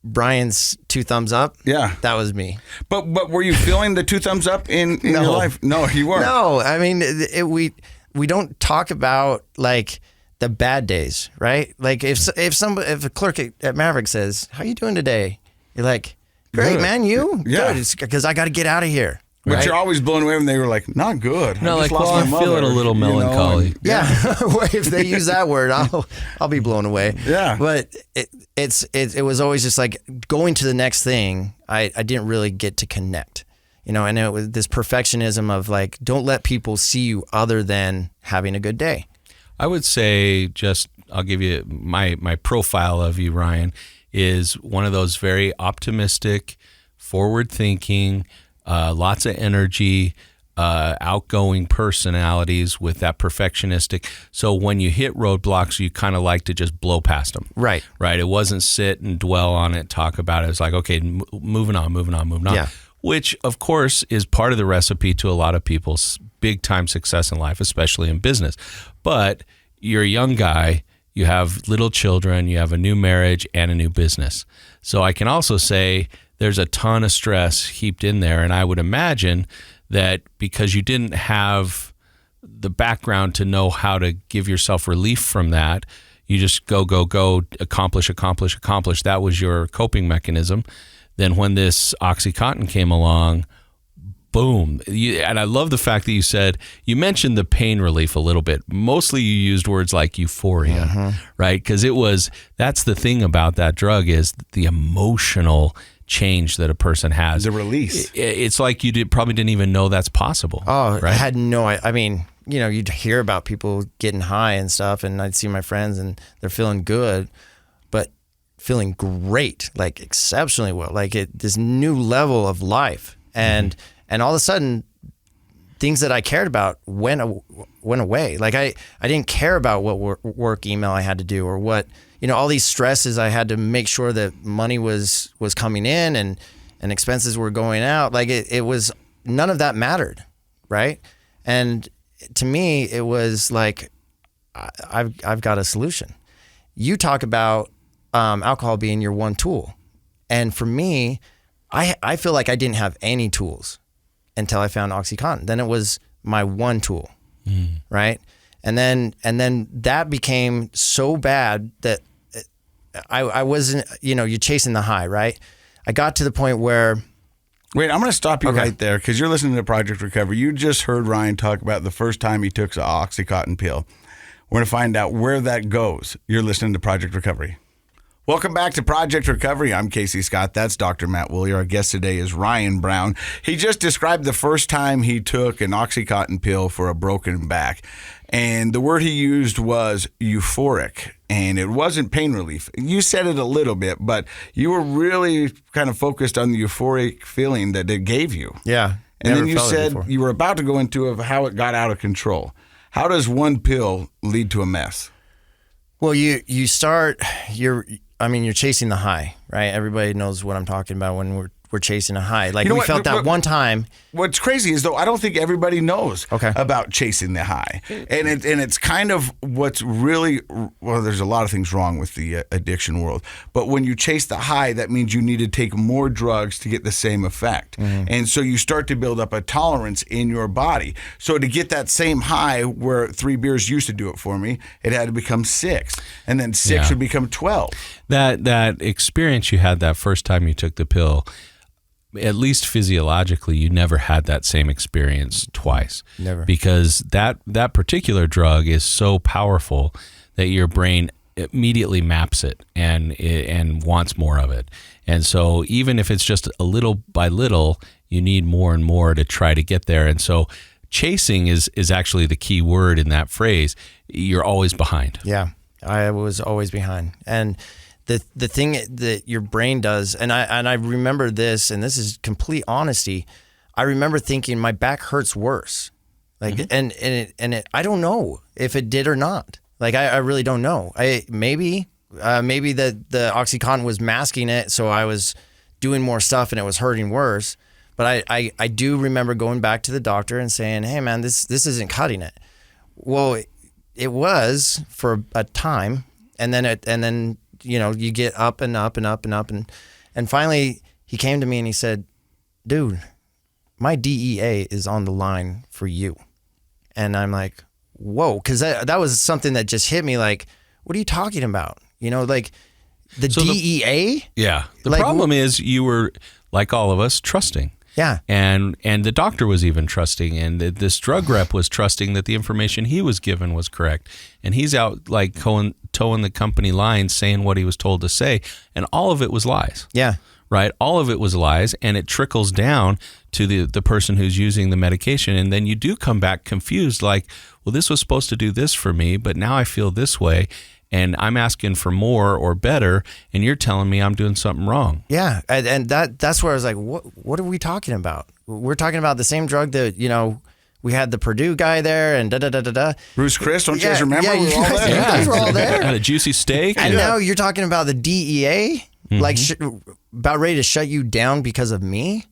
Brian's 2 thumbs up. Yeah. That was me. But were you feeling the 2 thumbs up in your life? No, you weren't. No, I mean, we don't talk about like the bad days, right? Like if a clerk at Maverick says, "How you doing today?" You're like, "Great, Good. man. You Yeah. good?" It's because I got to get out of here. But right? you're always blown away when they were like, "Not good." No, I just like, lost well, my I'm feeling mother," a little melancholy. and- Yeah, if they use that word, I'll be blown away. Yeah. But it was always just like going to the next thing. I didn't really get to connect, and it was this perfectionism of like, don't let people see you other than having a good day. I would say I'll give you my profile of you, Ryan, is one of those very optimistic, forward-thinking, lots of energy, outgoing personalities with that perfectionistic. So when you hit roadblocks, you kind of like to just blow past them. Right. Right. It wasn't sit and dwell on it, talk about it. It's like, okay, moving on. Yeah. Which, of course, is part of the recipe to a lot of people's big time success in life, especially in business. But you're a young guy, you have little children, you have a new marriage and a new business. So I can also say there's a ton of stress heaped in there. And I would imagine that because you didn't have the background to know how to give yourself relief from that, you just go, accomplish. That was your coping mechanism. Then when this oxycontin came along, boom. And I love the fact that you mentioned the pain relief a little bit. Mostly you used words like euphoria, right? Because that's the thing about that drug is the emotional change that a person has. The release. It's like you probably didn't even know that's possible. Oh, right? I had no. I mean, you'd hear about people getting high and stuff, and I'd see my friends and they're feeling good, but feeling great, like exceptionally well, like this new level of life, and all of a sudden, things that I cared about went away. Like I didn't care about what work email I had to do or what. All these stresses, I had to make sure that money was coming in and expenses were going out. Like it was, none of that mattered, right? And to me, it was like, I've got a solution. You talk about alcohol being your one tool. And for me, I feel like I didn't have any tools until I found OxyContin. Then it was my one tool, right? And then that became so bad that I wasn't, you're chasing the high, right? I got to the point where... Wait, I'm going to stop you right there because you're listening to Project Recovery. You just heard Ryan talk about the first time he took an oxycontin pill. We're going to find out where that goes. You're listening to Project Recovery. Welcome back to Project Recovery. I'm Casey Scott. That's Dr. Matt Woolley. Our guest today is Ryan Brown. He just described the first time he took an oxycontin pill for a broken back. And the word he used was euphoric. And it wasn't pain relief. You said it a little bit, but you were really kind of focused on the euphoric feeling that it gave you. Yeah. And then you said you were about to go into how it got out of control. How does one pill lead to a mess? Well, you're chasing the high, right? Everybody knows what I'm talking about when we're chasing a high. Like we felt that one time. What's crazy is though I don't think everybody knows about chasing the high, and it's kind of what's really there's a lot of things wrong with the addiction world, but when you chase the high, that means you need to take more drugs to get the same effect, and so you start to build up a tolerance in your body. So to get that same high, where 3 beers used to do it for me, it had to become 6, and then 6 would become 12. That experience you had that first time you took the pill, at least physiologically, you never had that same experience twice. Never. Because that particular drug is so powerful that your brain immediately maps it and wants more of it. And so even if it's just a little by little, you need more and more to try to get there. And so chasing is actually the key word in that phrase. You're always behind. Yeah, I was always behind. And the thing that your brain does, and I remember this, and this is complete honesty. I remember thinking my back hurts worse, like, and I don't know if it did or not. Like I really don't know. Maybe the OxyContin was masking it, so I was doing more stuff and it was hurting worse. But I do remember going back to the doctor and saying, "Hey man, this isn't cutting it." Well, it was for a time, and then you get up and up and up and up and finally he came to me and he said, "Dude, my DEA is on the line for you." And I'm like, whoa, because that was something that just hit me like, what are you talking about? Like the DEA? The problem is you were, like all of us, trusting. Yeah. And the doctor was even trusting, and this drug rep was trusting that the information he was given was correct. And he's out like towing the company line saying what he was told to say, and all of it was lies. Yeah. right? All of it was lies, and it trickles down to the person who's using the medication. And then you do come back confused, like, well, this was supposed to do this for me, but now I feel this way, and I'm asking for more or better, and you're telling me I'm doing something wrong. Yeah, and that's where I was like, what are we talking about? We're talking about the same drug that, we had the Purdue guy there and da-da-da-da-da. Bruce Chris, don't you guys remember? Yeah, We were all there. you guys were all there. And a juicy steak. And now you're talking about the DEA, like about ready to shut you down because of me.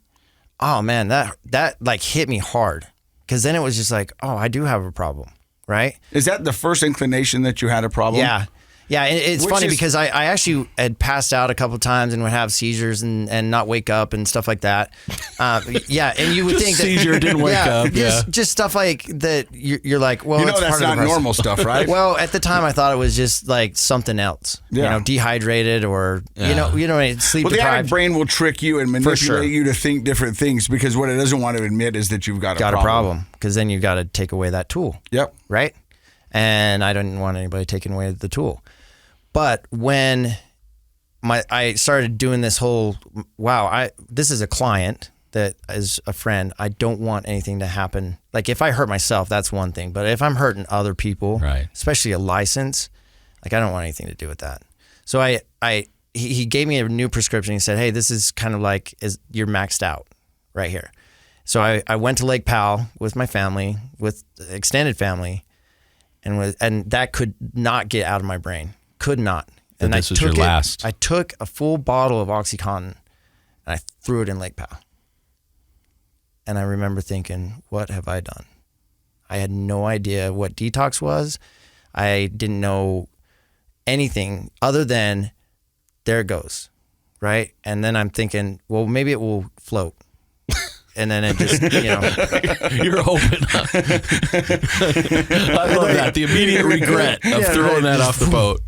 Oh man, that like hit me hard, because then it was just like, oh, I do have a problem, right? Is that the first inclination that you had a problem? Yeah. Yeah, it's funny because I actually had passed out a couple times and would have seizures and not wake up and stuff like that. Yeah, and you would think that seizure didn't wake up. Yeah, just stuff like that. You're like, well, it's that's part of not the process. normal stuff, right? Well, at the time, I thought it was just like something else. Yeah. Dehydrated or sleep Well, the addict deprived. brain will trick you and manipulate you to think different things, because what it doesn't want to admit is that you've got a problem. Because then you've got to take away that tool. Yep. Right? And I didn't want anybody taking away the tool. But when I started doing this whole, this is a client that is a friend. I don't want anything to happen. Like if I hurt myself, that's one thing. But if I'm hurting other people, right, especially a license, like I don't want anything to do with that. So he gave me a new prescription. He said, hey, this is kind of like, you're maxed out right here. So I went to Lake Powell with my family, with extended family, and that could not get out of my brain. Could not. And this was your last. I took a full bottle of oxycontin and I threw it in Lake Powell. And I remember thinking, what have I done? I had no idea what detox was. I didn't know anything other than there it goes, right? And then I'm thinking, well, maybe it will float. And then it just, You're hoping. I love that. The immediate regret of throwing that off the boat.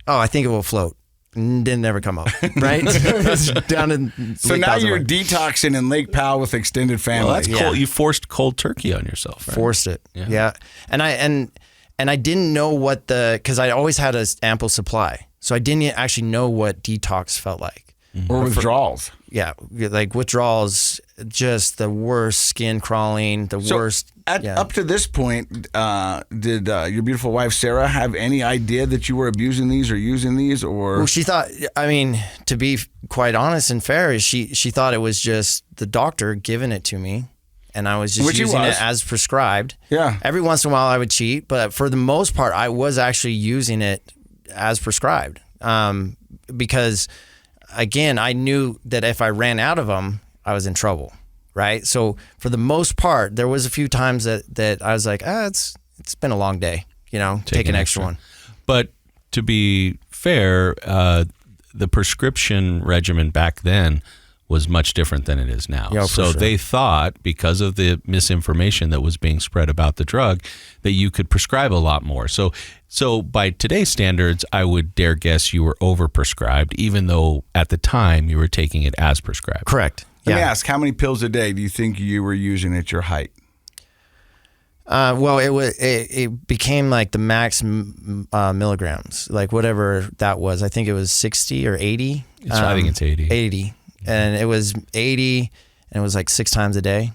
Oh, I think it will float. Didn't never come up, right? It's down in so now you're detoxing in Lake Powell with extended family. Well, that's cold. You forced cold turkey on yourself, right? Forced it. Yeah. And I didn't know because I always had an ample supply. So I didn't actually know what detox felt like. Or withdrawals. Yeah, like withdrawals, just the worst, skin crawling, worst. Up to this point, did your beautiful wife, Sarah, have any idea that you were abusing these or using these? Or Well, she thought, to be quite honest and fair, she thought it was just the doctor giving it to me, and I was just using it as prescribed. Yeah. Every once in a while I would cheat, but for the most part, I was actually using it as prescribed because... Again, I knew that if I ran out of them, I was in trouble, right? So for the most part, there was a few times that I was like, it's been a long day, take an extra one. But to be fair, the prescription regimen back then was much different than it is now. Yeah, so sure. They thought, because of the misinformation that was being spread about the drug, that you could prescribe a lot more. So by today's standards, I would dare guess you were overprescribed, even though at the time you were taking it as prescribed. Correct. Let me ask, how many pills a day do you think you were using at your height? Well, it became like the max milligrams, like whatever that was. I think it was 60 or 80. I think it's 80. 80. And it was 80, and it was like 6 times a day,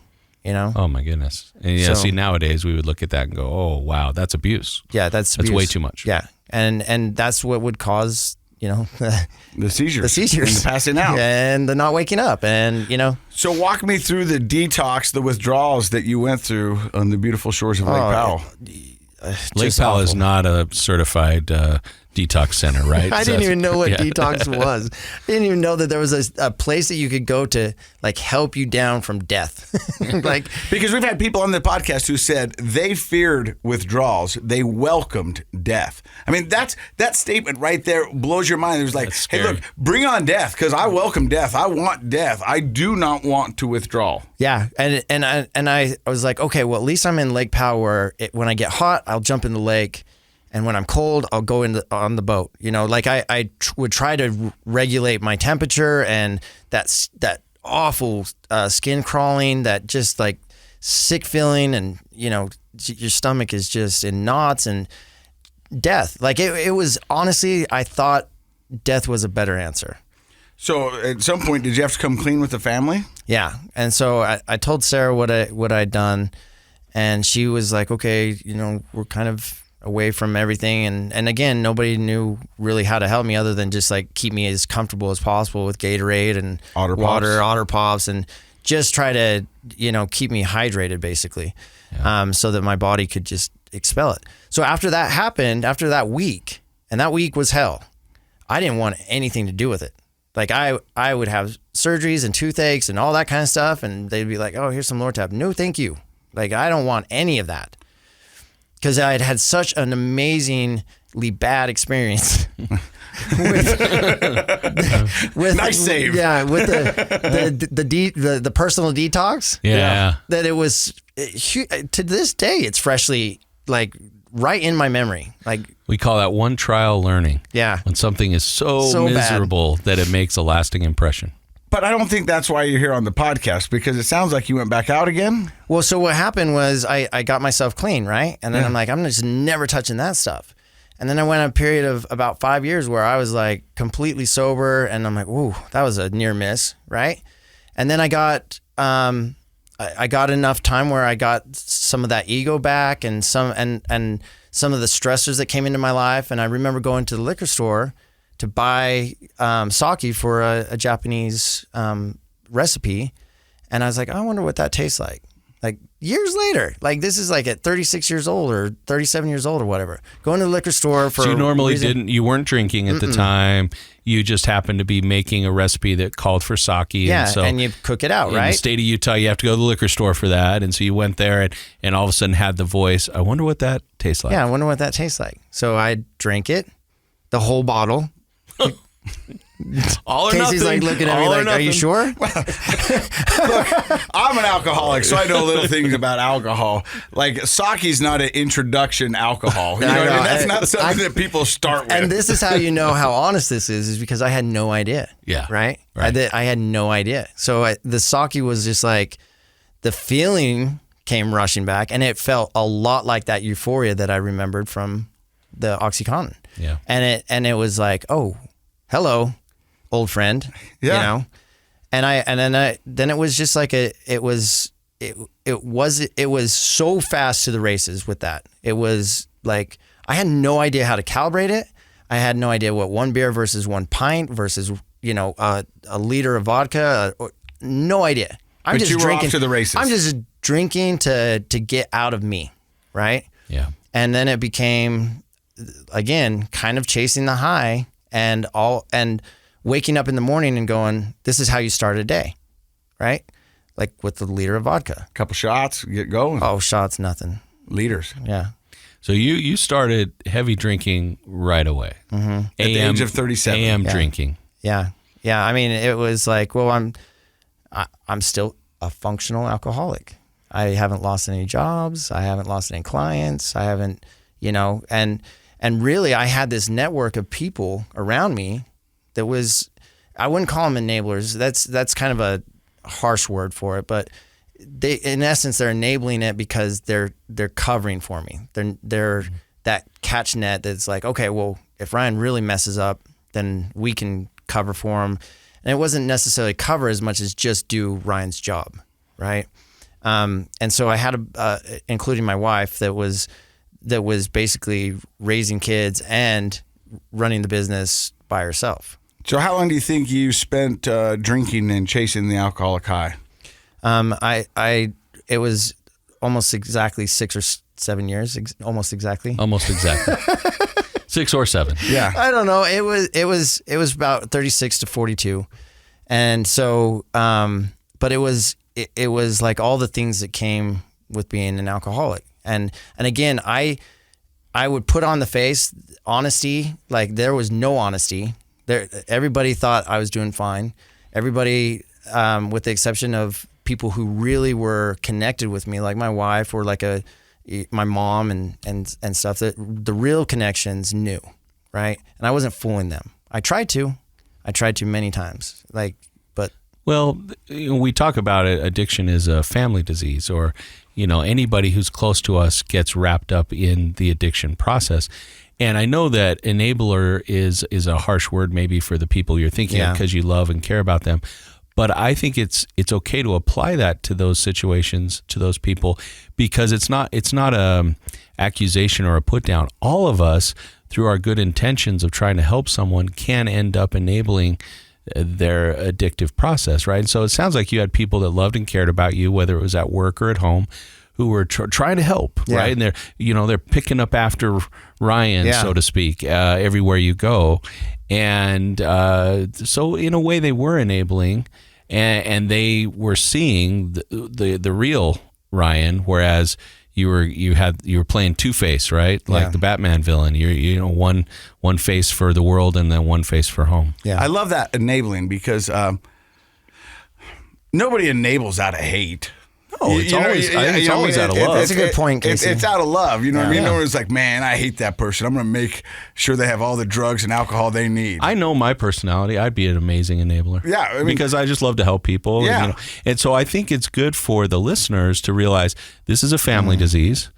Oh, my goodness. And see, nowadays we would look at that and go, oh, wow, that's abuse. Yeah, that's abuse. Way too much. Yeah. And that's what would cause, the seizures. The seizures. And the passing out. And the not waking up. And, So walk me through the detox, the withdrawals that you went through on the beautiful shores of Lake Powell. Lake Powell is not a certified detox center, right? I didn't even know what detox was. I didn't even know that there was a place that you could go to like help you down from death. Because we've had people on the podcast who said they feared withdrawals. They welcomed death. I mean, that statement right there blows your mind. It was like, hey, look, bring on death, because I welcome death. I want death. I do not want to withdraw. Yeah. And I was like, okay, well, at least I'm in Lake Powell where when I get hot, I'll jump in the lake. And when I'm cold, I'll go on the boat. I would try to regulate my temperature, and that awful skin crawling, that just like sick feeling, and your stomach is just in knots, and death. Like it was honestly, I thought death was a better answer. So at some point, did you have to come clean with the family? Yeah. And so I told Sarah what I'd done, and she was like, okay, we're kind of away from everything. And again, nobody knew really how to help me other than just like keep me as comfortable as possible with Gatorade and Otter Pops, and just try to, keep me hydrated basically, so that my body could just expel it. So after that happened, after that week, and that week was hell, I didn't want anything to do with it. Like I would have surgeries and toothaches and all that kind of stuff, and they'd be like, "Oh, here's some Lortab." No, thank you. Like I don't want any of that, because I had such an amazingly bad experience with nice save. Yeah, with the personal detox. Yeah. That it was to this day, it's freshly like right in my memory. Like We call that one trial learning. Yeah. When something is so miserable that it makes a lasting impression. But I don't think that's why you're here on the podcast, because it sounds like you went back out again. Well, so what happened was I got myself clean, right? And then I'm like, I'm just never touching that stuff. And then I went a period of about 5 years where I was like completely sober, and I'm like, whoa, that was a near miss, right? And then I got enough time where I got some of that ego back, and some of the stressors that came into my life. And I remember going to the liquor store to buy sake for a Japanese recipe. And I was like, I wonder what that tastes like. Like years later, like this is like at 36 years old or 37 years old or whatever, going to the liquor store for. So you weren't drinking at the time. You just happened to be making a recipe that called for sake. Yeah, and you cook it out, right? In the state of Utah, you have to go to the liquor store for that. And so you went there and all of a sudden had the voice, I wonder what that tastes like. Yeah, I wonder what that tastes like. So I drank it, the whole bottle. All or Casey's nothing. like looking at me like, are you sure? Look, I'm an alcoholic, so I know little things about alcohol. Like sake's not an introduction alcohol. You know what I mean? That's not something that people start with. And this is how you know how honest this is because I had no idea. Yeah. Right? I had no idea. So the sake was just like, the feeling came rushing back, and it felt a lot like that euphoria that I remembered from the oxycontin. Yeah. And it was like, oh, hello, old friend. Yeah. And then it was just like it was so fast to the races with that. It was like I had no idea how to calibrate it. I had no idea what one beer versus 1 pint versus a liter of vodka. No idea. But you were off to the races. I'm just drinking to get out of me, right? Yeah. And then it became, again, kind of chasing the high and waking up in the morning and going, this is how you start a day, right? Like with the liter of vodka. Couple shots, get going. Oh, shots, nothing. Liters. Yeah. So you started heavy drinking right away. Mm-hmm. At the age of 37. AM drinking. Yeah. Yeah. I mean, it was like, well, I'm still a functional alcoholic. I haven't lost any jobs. I haven't lost any clients. I haven't, and really I had this network of people around me that was, I wouldn't call them enablers. That's kind of a harsh word for it, but they, in essence, they're enabling it because they're covering for me. They're that catch net that's like, okay, well, if Ryan really messes up, then we can cover for him. And it wasn't necessarily cover as much as just do Ryan's job, right? And so I had including my wife that was basically raising kids and running the business by herself. So how long do you think you spent drinking and chasing the alcoholic high? It was almost exactly 6 or 7 years, almost exactly. Almost exactly. 6 or 7. Yeah. I don't know. It was about 36 to 42. And so, but it was like all the things that came with being an alcoholic. And again, I would put on the face honesty, like there was no honesty there. Everybody thought I was doing fine. Everybody, with the exception of people who really were connected with me, like my wife or like my mom and stuff, that the real connections knew, right? And I wasn't fooling them. I tried to many times, but. Well, we talk about it. Addiction is a family disease, or, anybody who's close to us gets wrapped up in the addiction process. And I know that enabler is a harsh word maybe for the people you're thinking of because you love and care about them. But I think it's okay to apply that to those situations, to those people, because it's not a accusation or a put down. All of us, through our good intentions of trying to help someone, can end up enabling their addictive process, right? And so it sounds like you had people that loved and cared about you, whether it was at work or at home, who were trying to help, right? And they're picking up after Ryan, so to speak, everywhere you go. And so in a way they were enabling, and they were seeing the real Ryan, whereas you were playing two-face, right? Like the Batman villain. You're one face for the world and then one face for home. Yeah. I love that enabling because nobody enables out of hate. No, it's always out of love. That's a good point, Casey. It's out of love. You know what I mean? No one's like, man, I hate that person. I'm going to make sure they have all the drugs and alcohol they need. I know my personality. I'd be an amazing enabler. Yeah. Because I just love to help people. Yeah. And so I think it's good for the listeners to realize this is a family disease.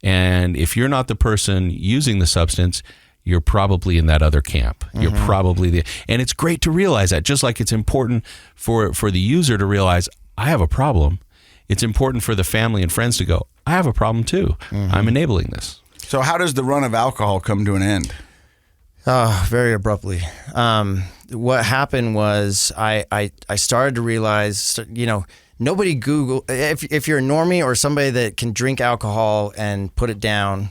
And if you're not the person using the substance, you're probably in that other camp. You're probably and it's great to realize that, just like it's important for the user to realize, I have a problem. It's important for the family and friends to go, I have a problem too. I'm enabling this. So how does the run of alcohol come to an end? Very abruptly. What happened was I started to realize, nobody Google, if you're a normie or somebody that can drink alcohol and put it down,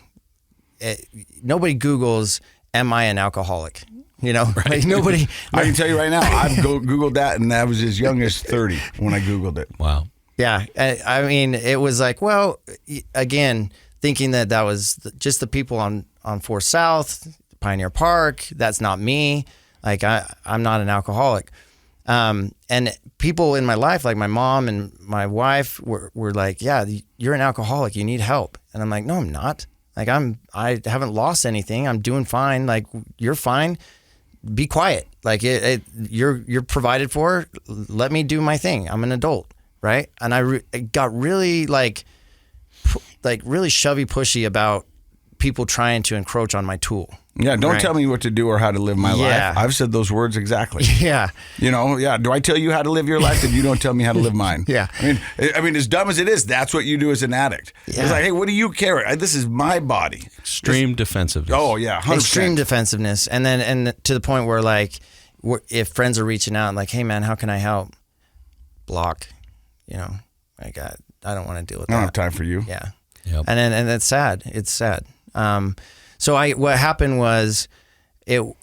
nobody Googles, am I an alcoholic? Right. Like nobody. I can tell you right now, I've Googled that, and I was as young as 30 when I Googled it. Wow. Yeah. I mean, it was like, well, again, thinking that was just the people on 4 South, Pioneer Park. That's not me. Like I'm not an alcoholic. And people in my life, like my mom and my wife were like, yeah, you're an alcoholic. You need help. And I'm like, no, I'm not. Like I haven't lost anything. I'm doing fine. Like you're fine. Be quiet. Like you're provided for. Let me do my thing. I'm an adult. Right. And I got really really shovey pushy about people trying to encroach on my tool. Yeah. Don't tell me what to do or how to live my life. I've said those words exactly. Yeah. Do I tell you how to live your life and you don't tell me how to live mine? Yeah. I mean, as dumb as it is, that's what you do as an addict. Yeah. It's like, hey, what do you care? This is my body. Extreme defensiveness. Oh yeah. 100%. Extreme defensiveness. And to the point where like, if friends are reaching out and like, hey man, how can I help? Block. Like I don't want to deal with that. I don't have time for you. Yeah. Yep. And that's sad. It's sad. So what happened was my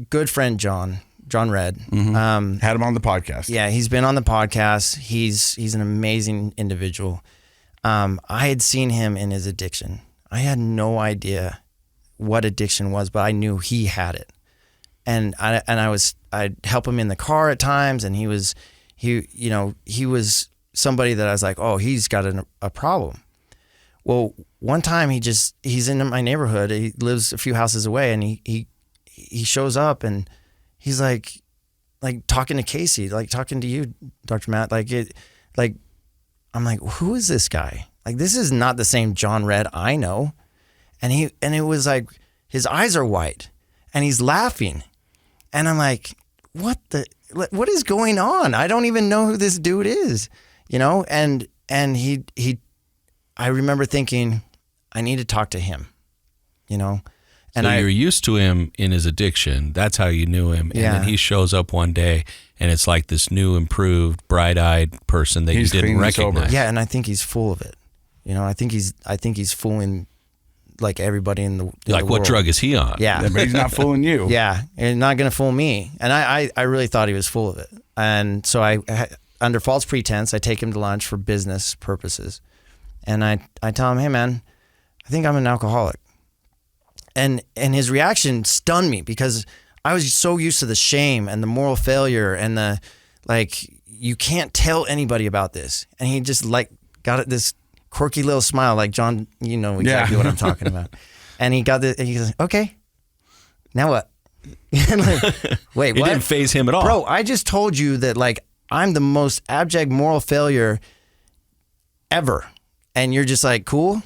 good friend John Red, had him on the podcast. Yeah. He's been on the podcast. He's an amazing individual. I had seen him in his addiction. I had no idea what addiction was, but I knew he had it. And I'd help him in the car at times. And he was somebody that I was like, oh, he's got a problem. Well, one time he's in my neighborhood. He lives a few houses away, and he shows up and he's like talking to Casey, like talking to you, Dr. Matt. I'm like, who is this guy? Like, this is not the same John Red I know. And it was like his eyes are white and he's laughing. And I'm like, what is going on? I don't even know who this dude is, and I remember thinking, I need to talk to him, And so you're used to him in his addiction. That's how you knew him. And then he shows up one day and it's like this new, improved, bright-eyed person that you didn't recognize. Yeah. And I think he's full of it. I think he's fooling like everybody in the world. What drug is he on? Yeah. But he's not fooling you. Yeah. And not going to fool me. And I really thought he was full of it. And so I under false pretense, I take him to lunch for business purposes. And I tell him, hey man, I think I'm an alcoholic. And his reaction stunned me because I was so used to the shame and the moral failure and the, you can't tell anybody about this. And he just got this quirky little smile, like, John, you know exactly what I'm talking about. And he got and he goes, okay, now what? Wait, what? It didn't faze him at all. Bro, I just told you that I'm the most abject moral failure ever. And you're just like, cool?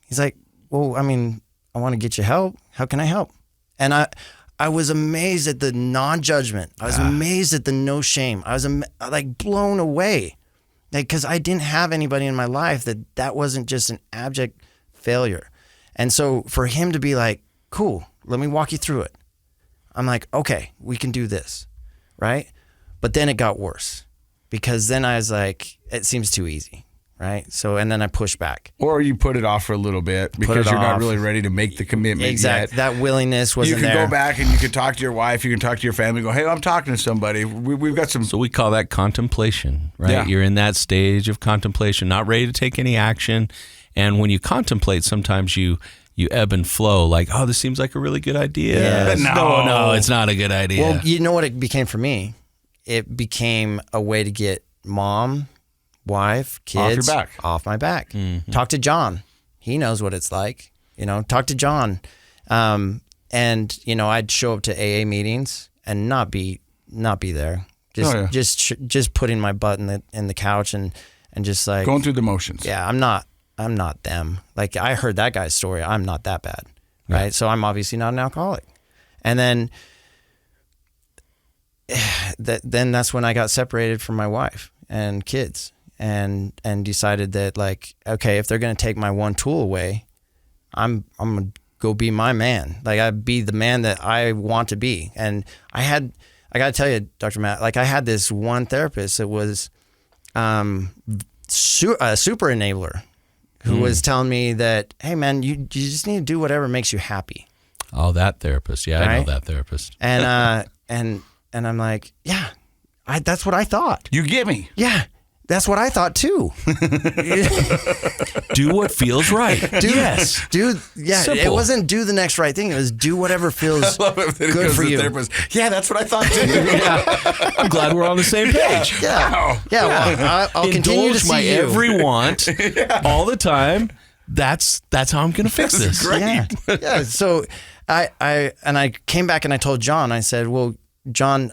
He's like, well, I mean, want to get you help. How can I help? And I was amazed at the non-judgment. I was amazed at the no shame. I was like blown away, like, because I didn't have anybody in my life that wasn't just an abject failure. And so for him to be like, cool, let me walk you through it. I'm like, okay, we can do this, right? But then it got worse, because then I was like, it seems too easy, right? So, and then I pushed back. Or you put it off for a little bit because you're not really ready to make the commitment Exactly. yet. That willingness wasn't there. You can go back and you can talk to your wife, you can talk to your family, go, hey, I'm talking to somebody. We've got some... So we call that contemplation, right? Yeah. You're in that stage of contemplation, not ready to take any action. And when you contemplate, sometimes you ebb and flow, like, oh, this seems like a really good idea. Yes. But no, it's not a good idea. Well, you know what it became for me? It became a way to get mom, wife, kids off my back. Mm-hmm. Talk to John. He knows what it's like. Talk to John. And, I'd show up to AA meetings and not be there. Just putting my butt in the couch and just like going through the motions. Yeah, I'm not them. Like, I heard that guy's story. I'm not that bad, right? Yeah. So I'm obviously not an alcoholic. And then that's when I got separated from my wife and kids, and decided that, like, okay, if they're going to take my one tool away, I'm going to go be my man. Like, I'd be the man that I want to be. And I got to tell you, Dr. Matt, like, I had this one therapist that was a super enabler, who was telling me that, hey, man, you just need to do whatever makes you happy. Oh, that therapist. Yeah, right? I know that therapist. And and I'm like, yeah, that's what I thought. You get me. Yeah, that's what I thought too. Do what feels right. Yes. Simple. It wasn't do the next right thing. It was do whatever feels good for you. Yeah, that's what I thought too. Yeah. I'm glad we're on the same page. Yeah. Wow. Yeah. Well, I'll continue to see my every want all the time. That's how I'm going to fix this. Great. Yeah. So I came back and I told John. I said, well, John,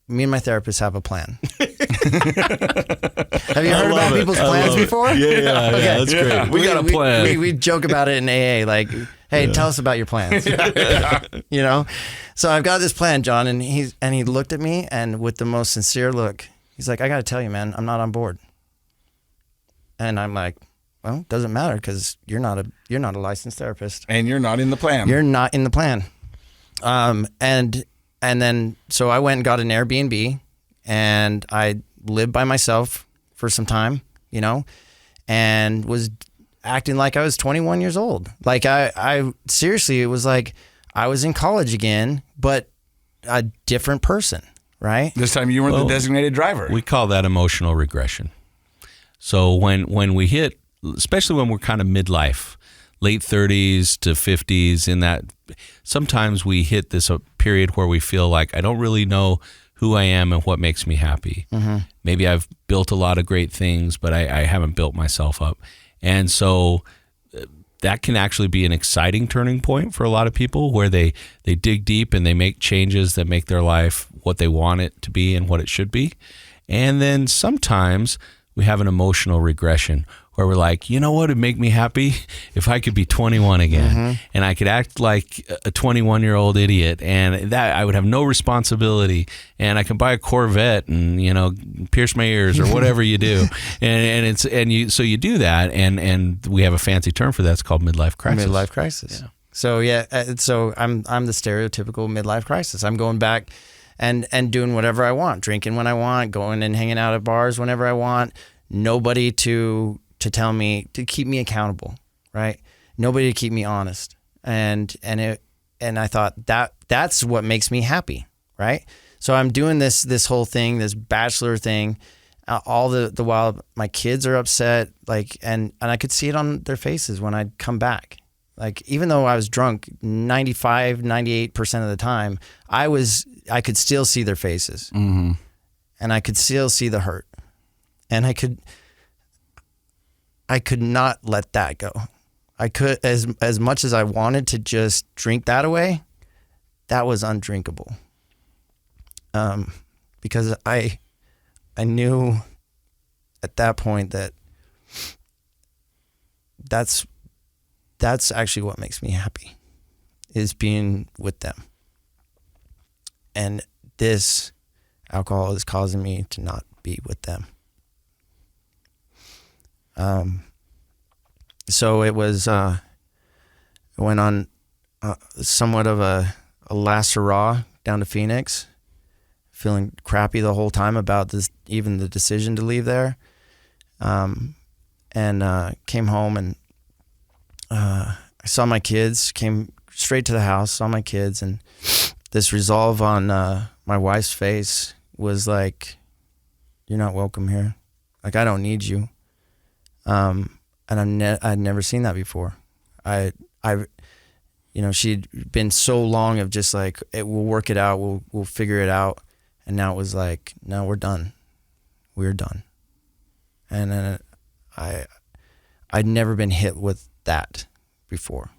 me and my therapist have a plan. Have you heard about people's plans before? Yeah, okay. That's great. We got a plan. We joke about it in AA, like, hey, tell us about your plans. So I've got this plan, John, and he looked at me, and with the most sincere look, he's like, I got to tell you, man, I'm not on board. And I'm like, well, it doesn't matter, because you're not a licensed therapist, and you're not in the plan. You're not in the plan. And then so I went and got an Airbnb, and I lived by myself for some time, and was acting like I was 21 years old. Like, I seriously, it was like I was in college again, but a different person, right? This time you weren't the designated driver. We call that emotional regression. So when we hit, especially when we're kind of midlife, late 30s to 50s, in that, sometimes we hit this period where we feel like, I don't really know who I am and what makes me happy. Mm-hmm. Maybe I've built a lot of great things, but I haven't built myself up. And so that can actually be an exciting turning point for a lot of people, where they dig deep and they make changes that make their life what they want it to be and what it should be. And then sometimes we have an emotional regression, where we're like, you know what would make me happy? If I could be 21 again, and I could act like a 21-year-old idiot, and that I would have no responsibility, and I can buy a Corvette and pierce my ears or whatever you do, so you do that, and we have a fancy term for that. It's called midlife crisis. Midlife crisis. Yeah. So I'm the stereotypical midlife crisis. I'm going back and doing whatever I want, drinking when I want, going and hanging out at bars whenever I want. Nobody to tell me, to keep me accountable, right? Nobody to keep me honest. And I thought that's what makes me happy, right? So I'm doing this whole thing, this bachelor thing, all the while my kids are upset, like, and I could see it on their faces when I'd come back. Like, even though I was drunk 95, 98% of the time, I could still see their faces. Mm-hmm. And I could still see the hurt. And I could not let that go. I could, as much as I wanted to just drink that away, that was undrinkable. Because I knew at that point that that's actually what makes me happy. is being with them. And this alcohol is causing me to not be with them. So it went on somewhat of a last hurrah down to Phoenix, feeling crappy the whole time about this, even the decision to leave there. And came home and I saw my kids, came straight to the house, saw my kids, and this resolve on my wife's face was like, "You're not welcome here. Like, I don't need you." And I'd never seen that before. She'd been so long of just like, we'll work it out, we'll figure it out, and now it was like, no, we're done. We're done. And then I'd never been hit with that before.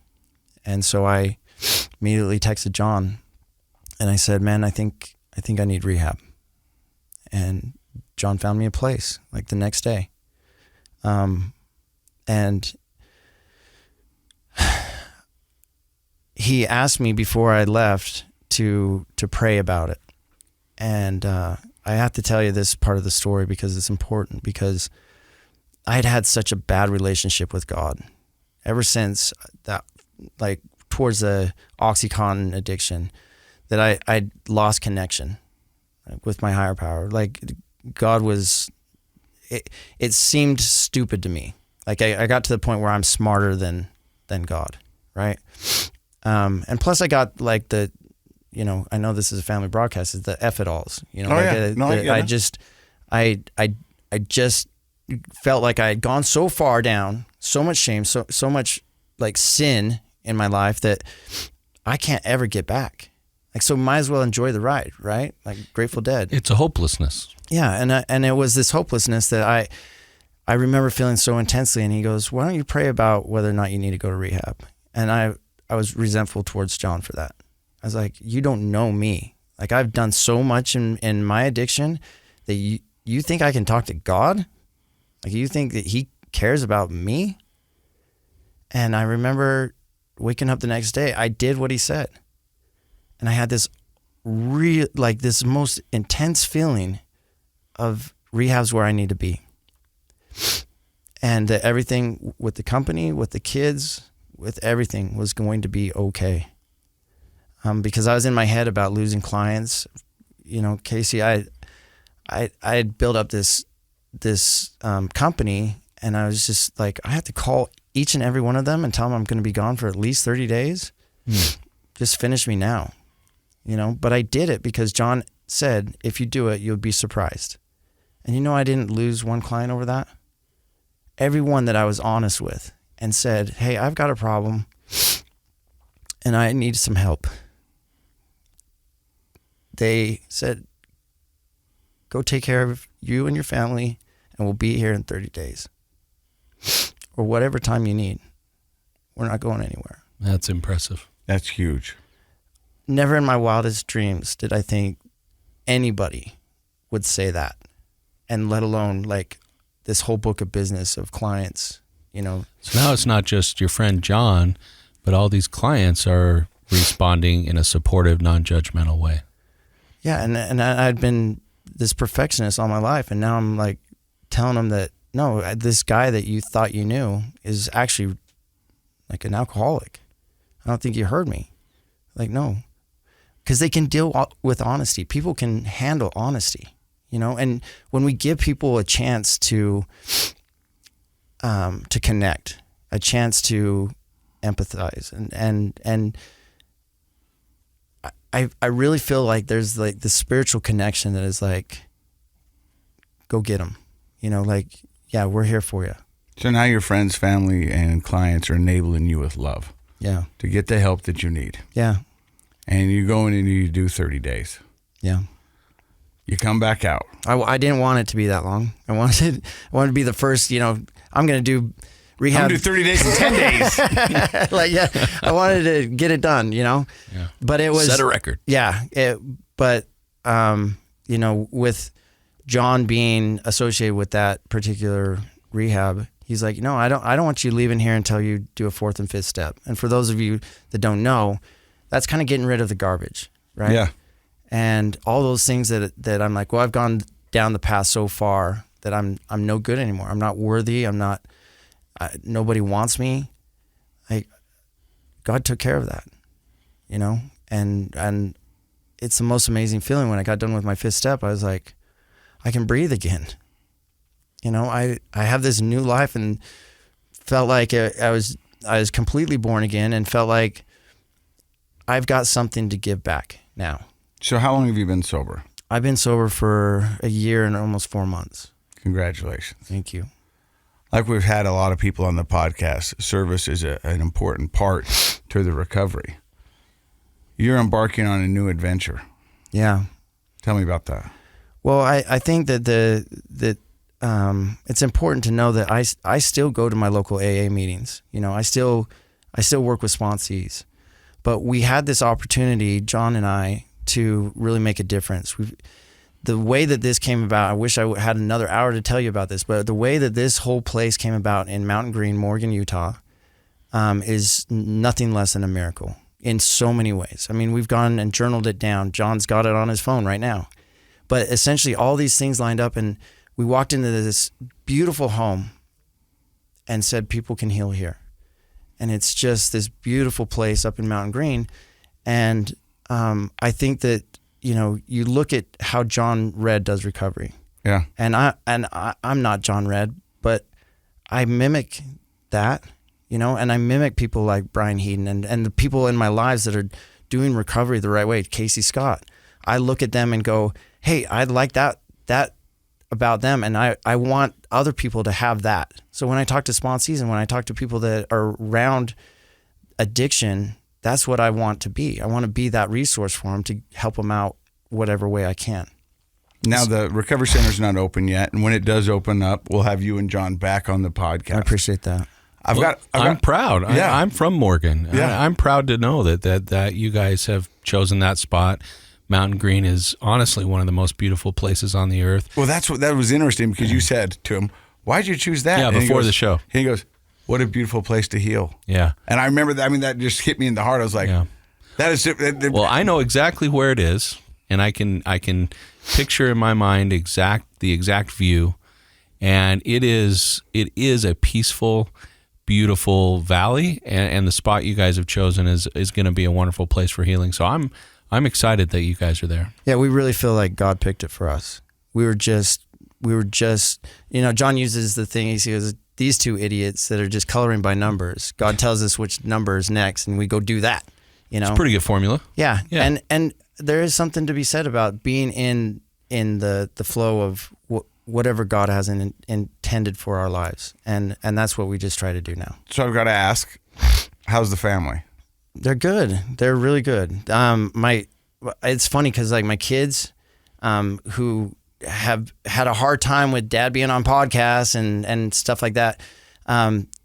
And so I immediately texted John and I said, "Man, I think I need rehab." And John found me a place like the next day. And he asked me before I left to pray about it. And I have to tell you this part of the story because it's important, because I'd had such a bad relationship with God ever since that, like towards the oxycontin addiction, that I'd lost connection with my higher power. Like God was, it seemed stupid to me. Like I got to the point where I'm smarter than God, right? And plus I got like the, I know this is a family broadcast, is the F it alls, I just felt like I had gone so far down, so much shame, so much like sin in my life that I can't ever get back. Like, so might as well enjoy the ride, right? Like Grateful Dead. It's a hopelessness. Yeah, and it was this hopelessness that I remember feeling so intensely. And he goes, "Why don't you pray about whether or not you need to go to rehab?" And I was resentful towards John for that. I was like, "You don't know me. Like, I've done so much in my addiction that you think I can talk to God? Like, you think that he cares about me?" And I remember waking up the next day, I did what he said. And I had this this most intense feeling of rehab's where I need to be. And that everything with the company, with the kids, with everything was going to be okay. Because I was in my head about losing clients. Casey, I had built up this company, and I was just like, I have to call each and every one of them and tell them I'm going to be gone for at least 30 days. Just finish me now, But I did it because John said, if you do it, you'll be surprised. And I didn't lose one client over that. Everyone that I was honest with and said, "Hey, I've got a problem and I need some help," they said, "Go take care of you and your family, and we'll be here in 30 days. Or whatever time you need. We're not going anywhere." That's impressive. That's huge. Never in my wildest dreams did I think anybody would say that, and let alone like this whole book of business of clients, So now it's not just your friend John, but all these clients are responding in a supportive, non-judgmental way. Yeah, and I'd been this perfectionist all my life, and now I'm like telling them that, no, this guy that you thought you knew is actually like an alcoholic. I don't think you heard me. Like, no. Because they can deal with honesty. People can handle honesty, and when we give people a chance to connect, a chance to empathize, and I really feel like there's like the spiritual connection that is like, go get them, yeah, we're here for you. So now your friends, family, and clients are enabling you with love. Yeah. To get the help that you need. Yeah. And you go in and you do 30 days. Yeah. You come back out. I didn't want it to be that long. I wanted to be the first, I'm going to do rehab. I'm going to do 30 days in 10 days. Like, yeah, I wanted to get it done, Yeah. But it was... Set a record. Yeah. With John being associated with that particular rehab, he's like, "No, I don't want you leaving here until you do a fourth and fifth step." And for those of you that don't know, that's kind of getting rid of the garbage, right? Yeah. And all those things that I'm like, well, I've gone down the path so far that I'm no good anymore. I'm not worthy. Nobody wants me. God took care of that, you know? And it's the most amazing feeling. When I got done with my 5th step, I was like, I can breathe again. You know, I have this new life, and felt like I was completely born again, and felt like I've got something to give back now. So how long have you been sober? I've been sober for a year and almost 4 months. Congratulations. Thank you. Like we've had a lot of people on the podcast, service is an important part to the recovery. You're embarking on a new adventure. Yeah. Tell me about that. Well, I think that it's important to know that I still go to my local AA meetings. You know, I still work with sponsees, but we had this opportunity, John and I, to really make a difference. The way that this came about, I wish I had another hour to tell you about this, but the way that this whole place came about in Mountain Green, Morgan, Utah, is nothing less than a miracle in so many ways. I mean, we've gone and journaled it down. John's got it on his phone right now. But essentially all these things lined up, and we walked into this beautiful home and said, people can heal here. And it's just this beautiful place up in Mountain Green. And I think that, you know, you look at how John Redd does recovery. Yeah. And I'm not John Redd, but I mimic that, you know, and I mimic people like Brian Heaton and the people in my lives that are doing recovery the right way. Casey Scott. I look at them and go, hey, I like that about them, and I want other people to have that. So when I talk to sponsees and when I talk to people that are around addiction, that's what I want to be. I want to be that resource for them to help them out whatever way I can. Now, the Recovery Center's not open yet, and when it does open up, we'll have you and John back on the podcast. I appreciate that. I'm proud. Yeah. I'm from Morgan. Yeah. I'm proud to know that you guys have chosen that spot. Mountain Green is honestly one of the most beautiful places on the earth. Well, that was interesting because you said to him, why'd you choose that? Yeah, And he before goes- the show. He goes, what a beautiful place to heal. Yeah. And I remember that. I mean, that just hit me in the heart. I was like, Yeah. that is... Well, I know exactly where it is, and I can picture in my mind the exact view, and it is a peaceful, beautiful valley, and the spot you guys have chosen is going to be a wonderful place for healing. So I'm excited that you guys are there. Yeah, we really feel like God picked it for us. We were just, you know, John uses the thing, he goes, these two idiots that are just coloring by numbers. God tells us which number is next, and we go do that, you know? It's a pretty good formula. Yeah. Yeah. And there is something to be said about being in the flow of whatever God has intended for our lives. And that's what we just try to do now. So I've got to ask, how's the family? They're good. They're really good. It's funny because like my kids, who have had a hard time with dad being on podcasts and stuff like that,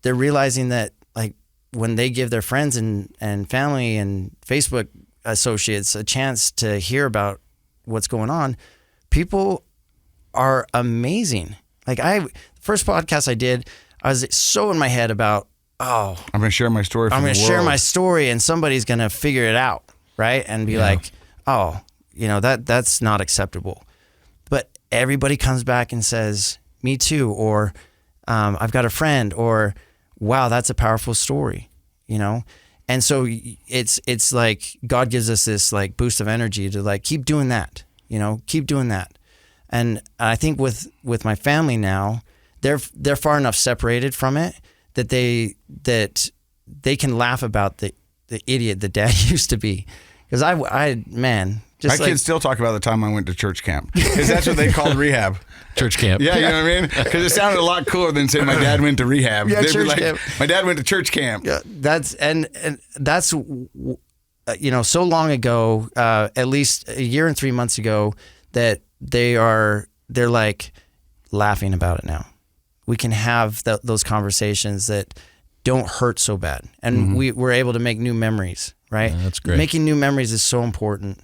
they're realizing that like when they give their friends and family and Facebook associates a chance to hear about what's going on, people are amazing. Like the first podcast I did, I was so in my head about, I'm going to share my story for I'm the going to world. share my story and somebody's going to figure it out, right? And be like, oh, you know, that's not acceptable. But everybody comes back and says, me too, or I've got a friend, or wow, that's a powerful story, you know? And so it's like God gives us this like boost of energy to like keep doing that, you know, keep doing that. And I think with my family now, they're far enough separated from it that they can laugh about the idiot that dad used to be. Because my kids still talk about the time I went to church camp, because that's what they called rehab. Church camp. Yeah, you know what I mean? Because it sounded a lot cooler than saying my dad went to rehab. Yeah, They'd be church like, camp. my dad went to church camp. Yeah, that's you know, so long ago, at least a year and 3 months ago, that they're like laughing about it now. We can have those conversations that don't hurt so bad, and we're able to make new memories. Right? Yeah, that's great. Making new memories is so important,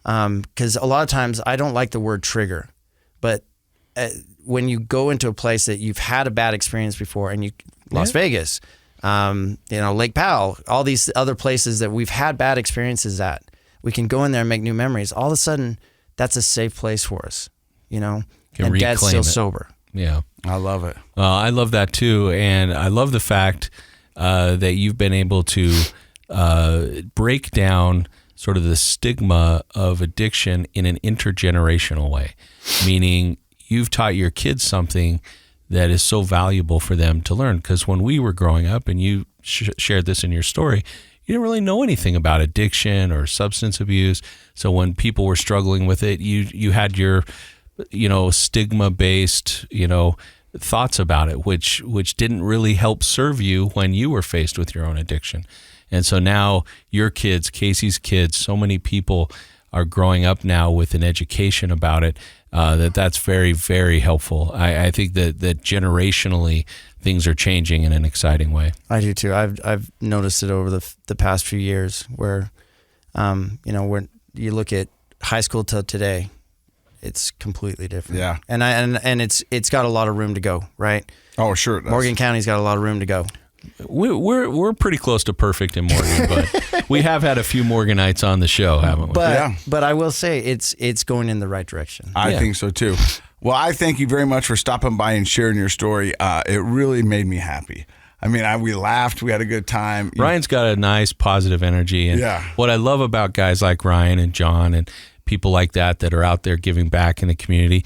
because a lot of times I don't like the word trigger, but when you go into a place that you've had a bad experience before, and Las Vegas, Lake Powell, all these other places that we've had bad experiences at. We can go in there and make new memories. All of a sudden, that's a safe place for us, and Dad's still sober. Yeah. I love it. I love that too. And I love the fact that you've been able to break down sort of the stigma of addiction in an intergenerational way, meaning you've taught your kids something that is so valuable for them to learn. Because when we were growing up, and you shared this in your story, you didn't really know anything about addiction or substance abuse. So when people were struggling with it, you had your, stigma-based, thoughts about it, which didn't really help serve you when you were faced with your own addiction. And so now your kids, Casey's kids, so many people are growing up now with an education about it, that's very, very helpful. I think that generationally things are changing in an exciting way. I do too. I've noticed it over the past few years where, when you look at high school till today, it's completely different. Yeah. And it's got a lot of room to go, right? Oh, sure it does. Morgan County's got a lot of room to go. We're pretty close to perfect in Morgan, but we have had a few Morganites on the show, haven't we? But I will say it's going in the right direction. I think so too. Well, I thank you very much for stopping by and sharing your story. It really made me happy. I mean, we laughed. We had a good time. Ryan's got a nice positive energy. And what I love about guys like Ryan and John and people like that are out there giving back in the community,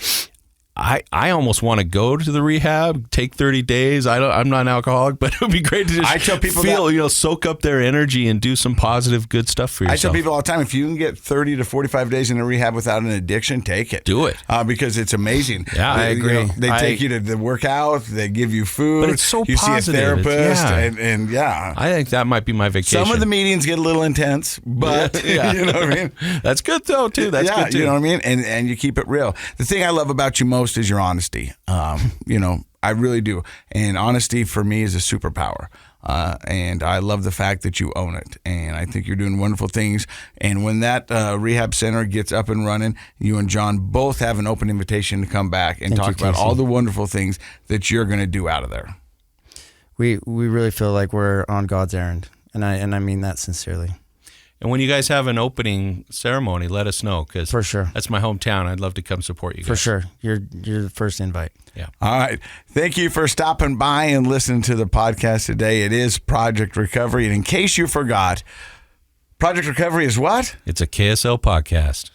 I almost want to go to the rehab, take 30 days. I'm not an alcoholic, but it would be great to just I tell people soak up their energy and do some positive, good stuff for yourself. I tell people all the time, if you can get 30 to 45 days in a rehab without an addiction, take it. Do it. Because it's amazing. Yeah, I agree. They take you to the workout, they give you food. But it's so you positive. See a therapist. And I think that might be my vacation. Some of the meetings get a little intense, but you know what I mean? That's good though, too. That's good too. You know what I mean? And you keep it real. The thing I love about you most is your honesty. I really do. And honesty for me is a superpower. And I love the fact that you own it. And I think you're doing wonderful things. And when that rehab center gets up and running, you and John both have an open invitation to come back and talk about all the wonderful things that you're going to do out of there. We really feel like we're on God's errand. And I mean that sincerely. And when you guys have an opening ceremony, let us know, because for sure, that's my hometown. I'd love to come support you guys. For sure. You're the first invite. Yeah. All right. Thank you for stopping by and listening to the podcast today. It is Project Recovery. And in case you forgot, Project Recovery is what? It's a KSL podcast.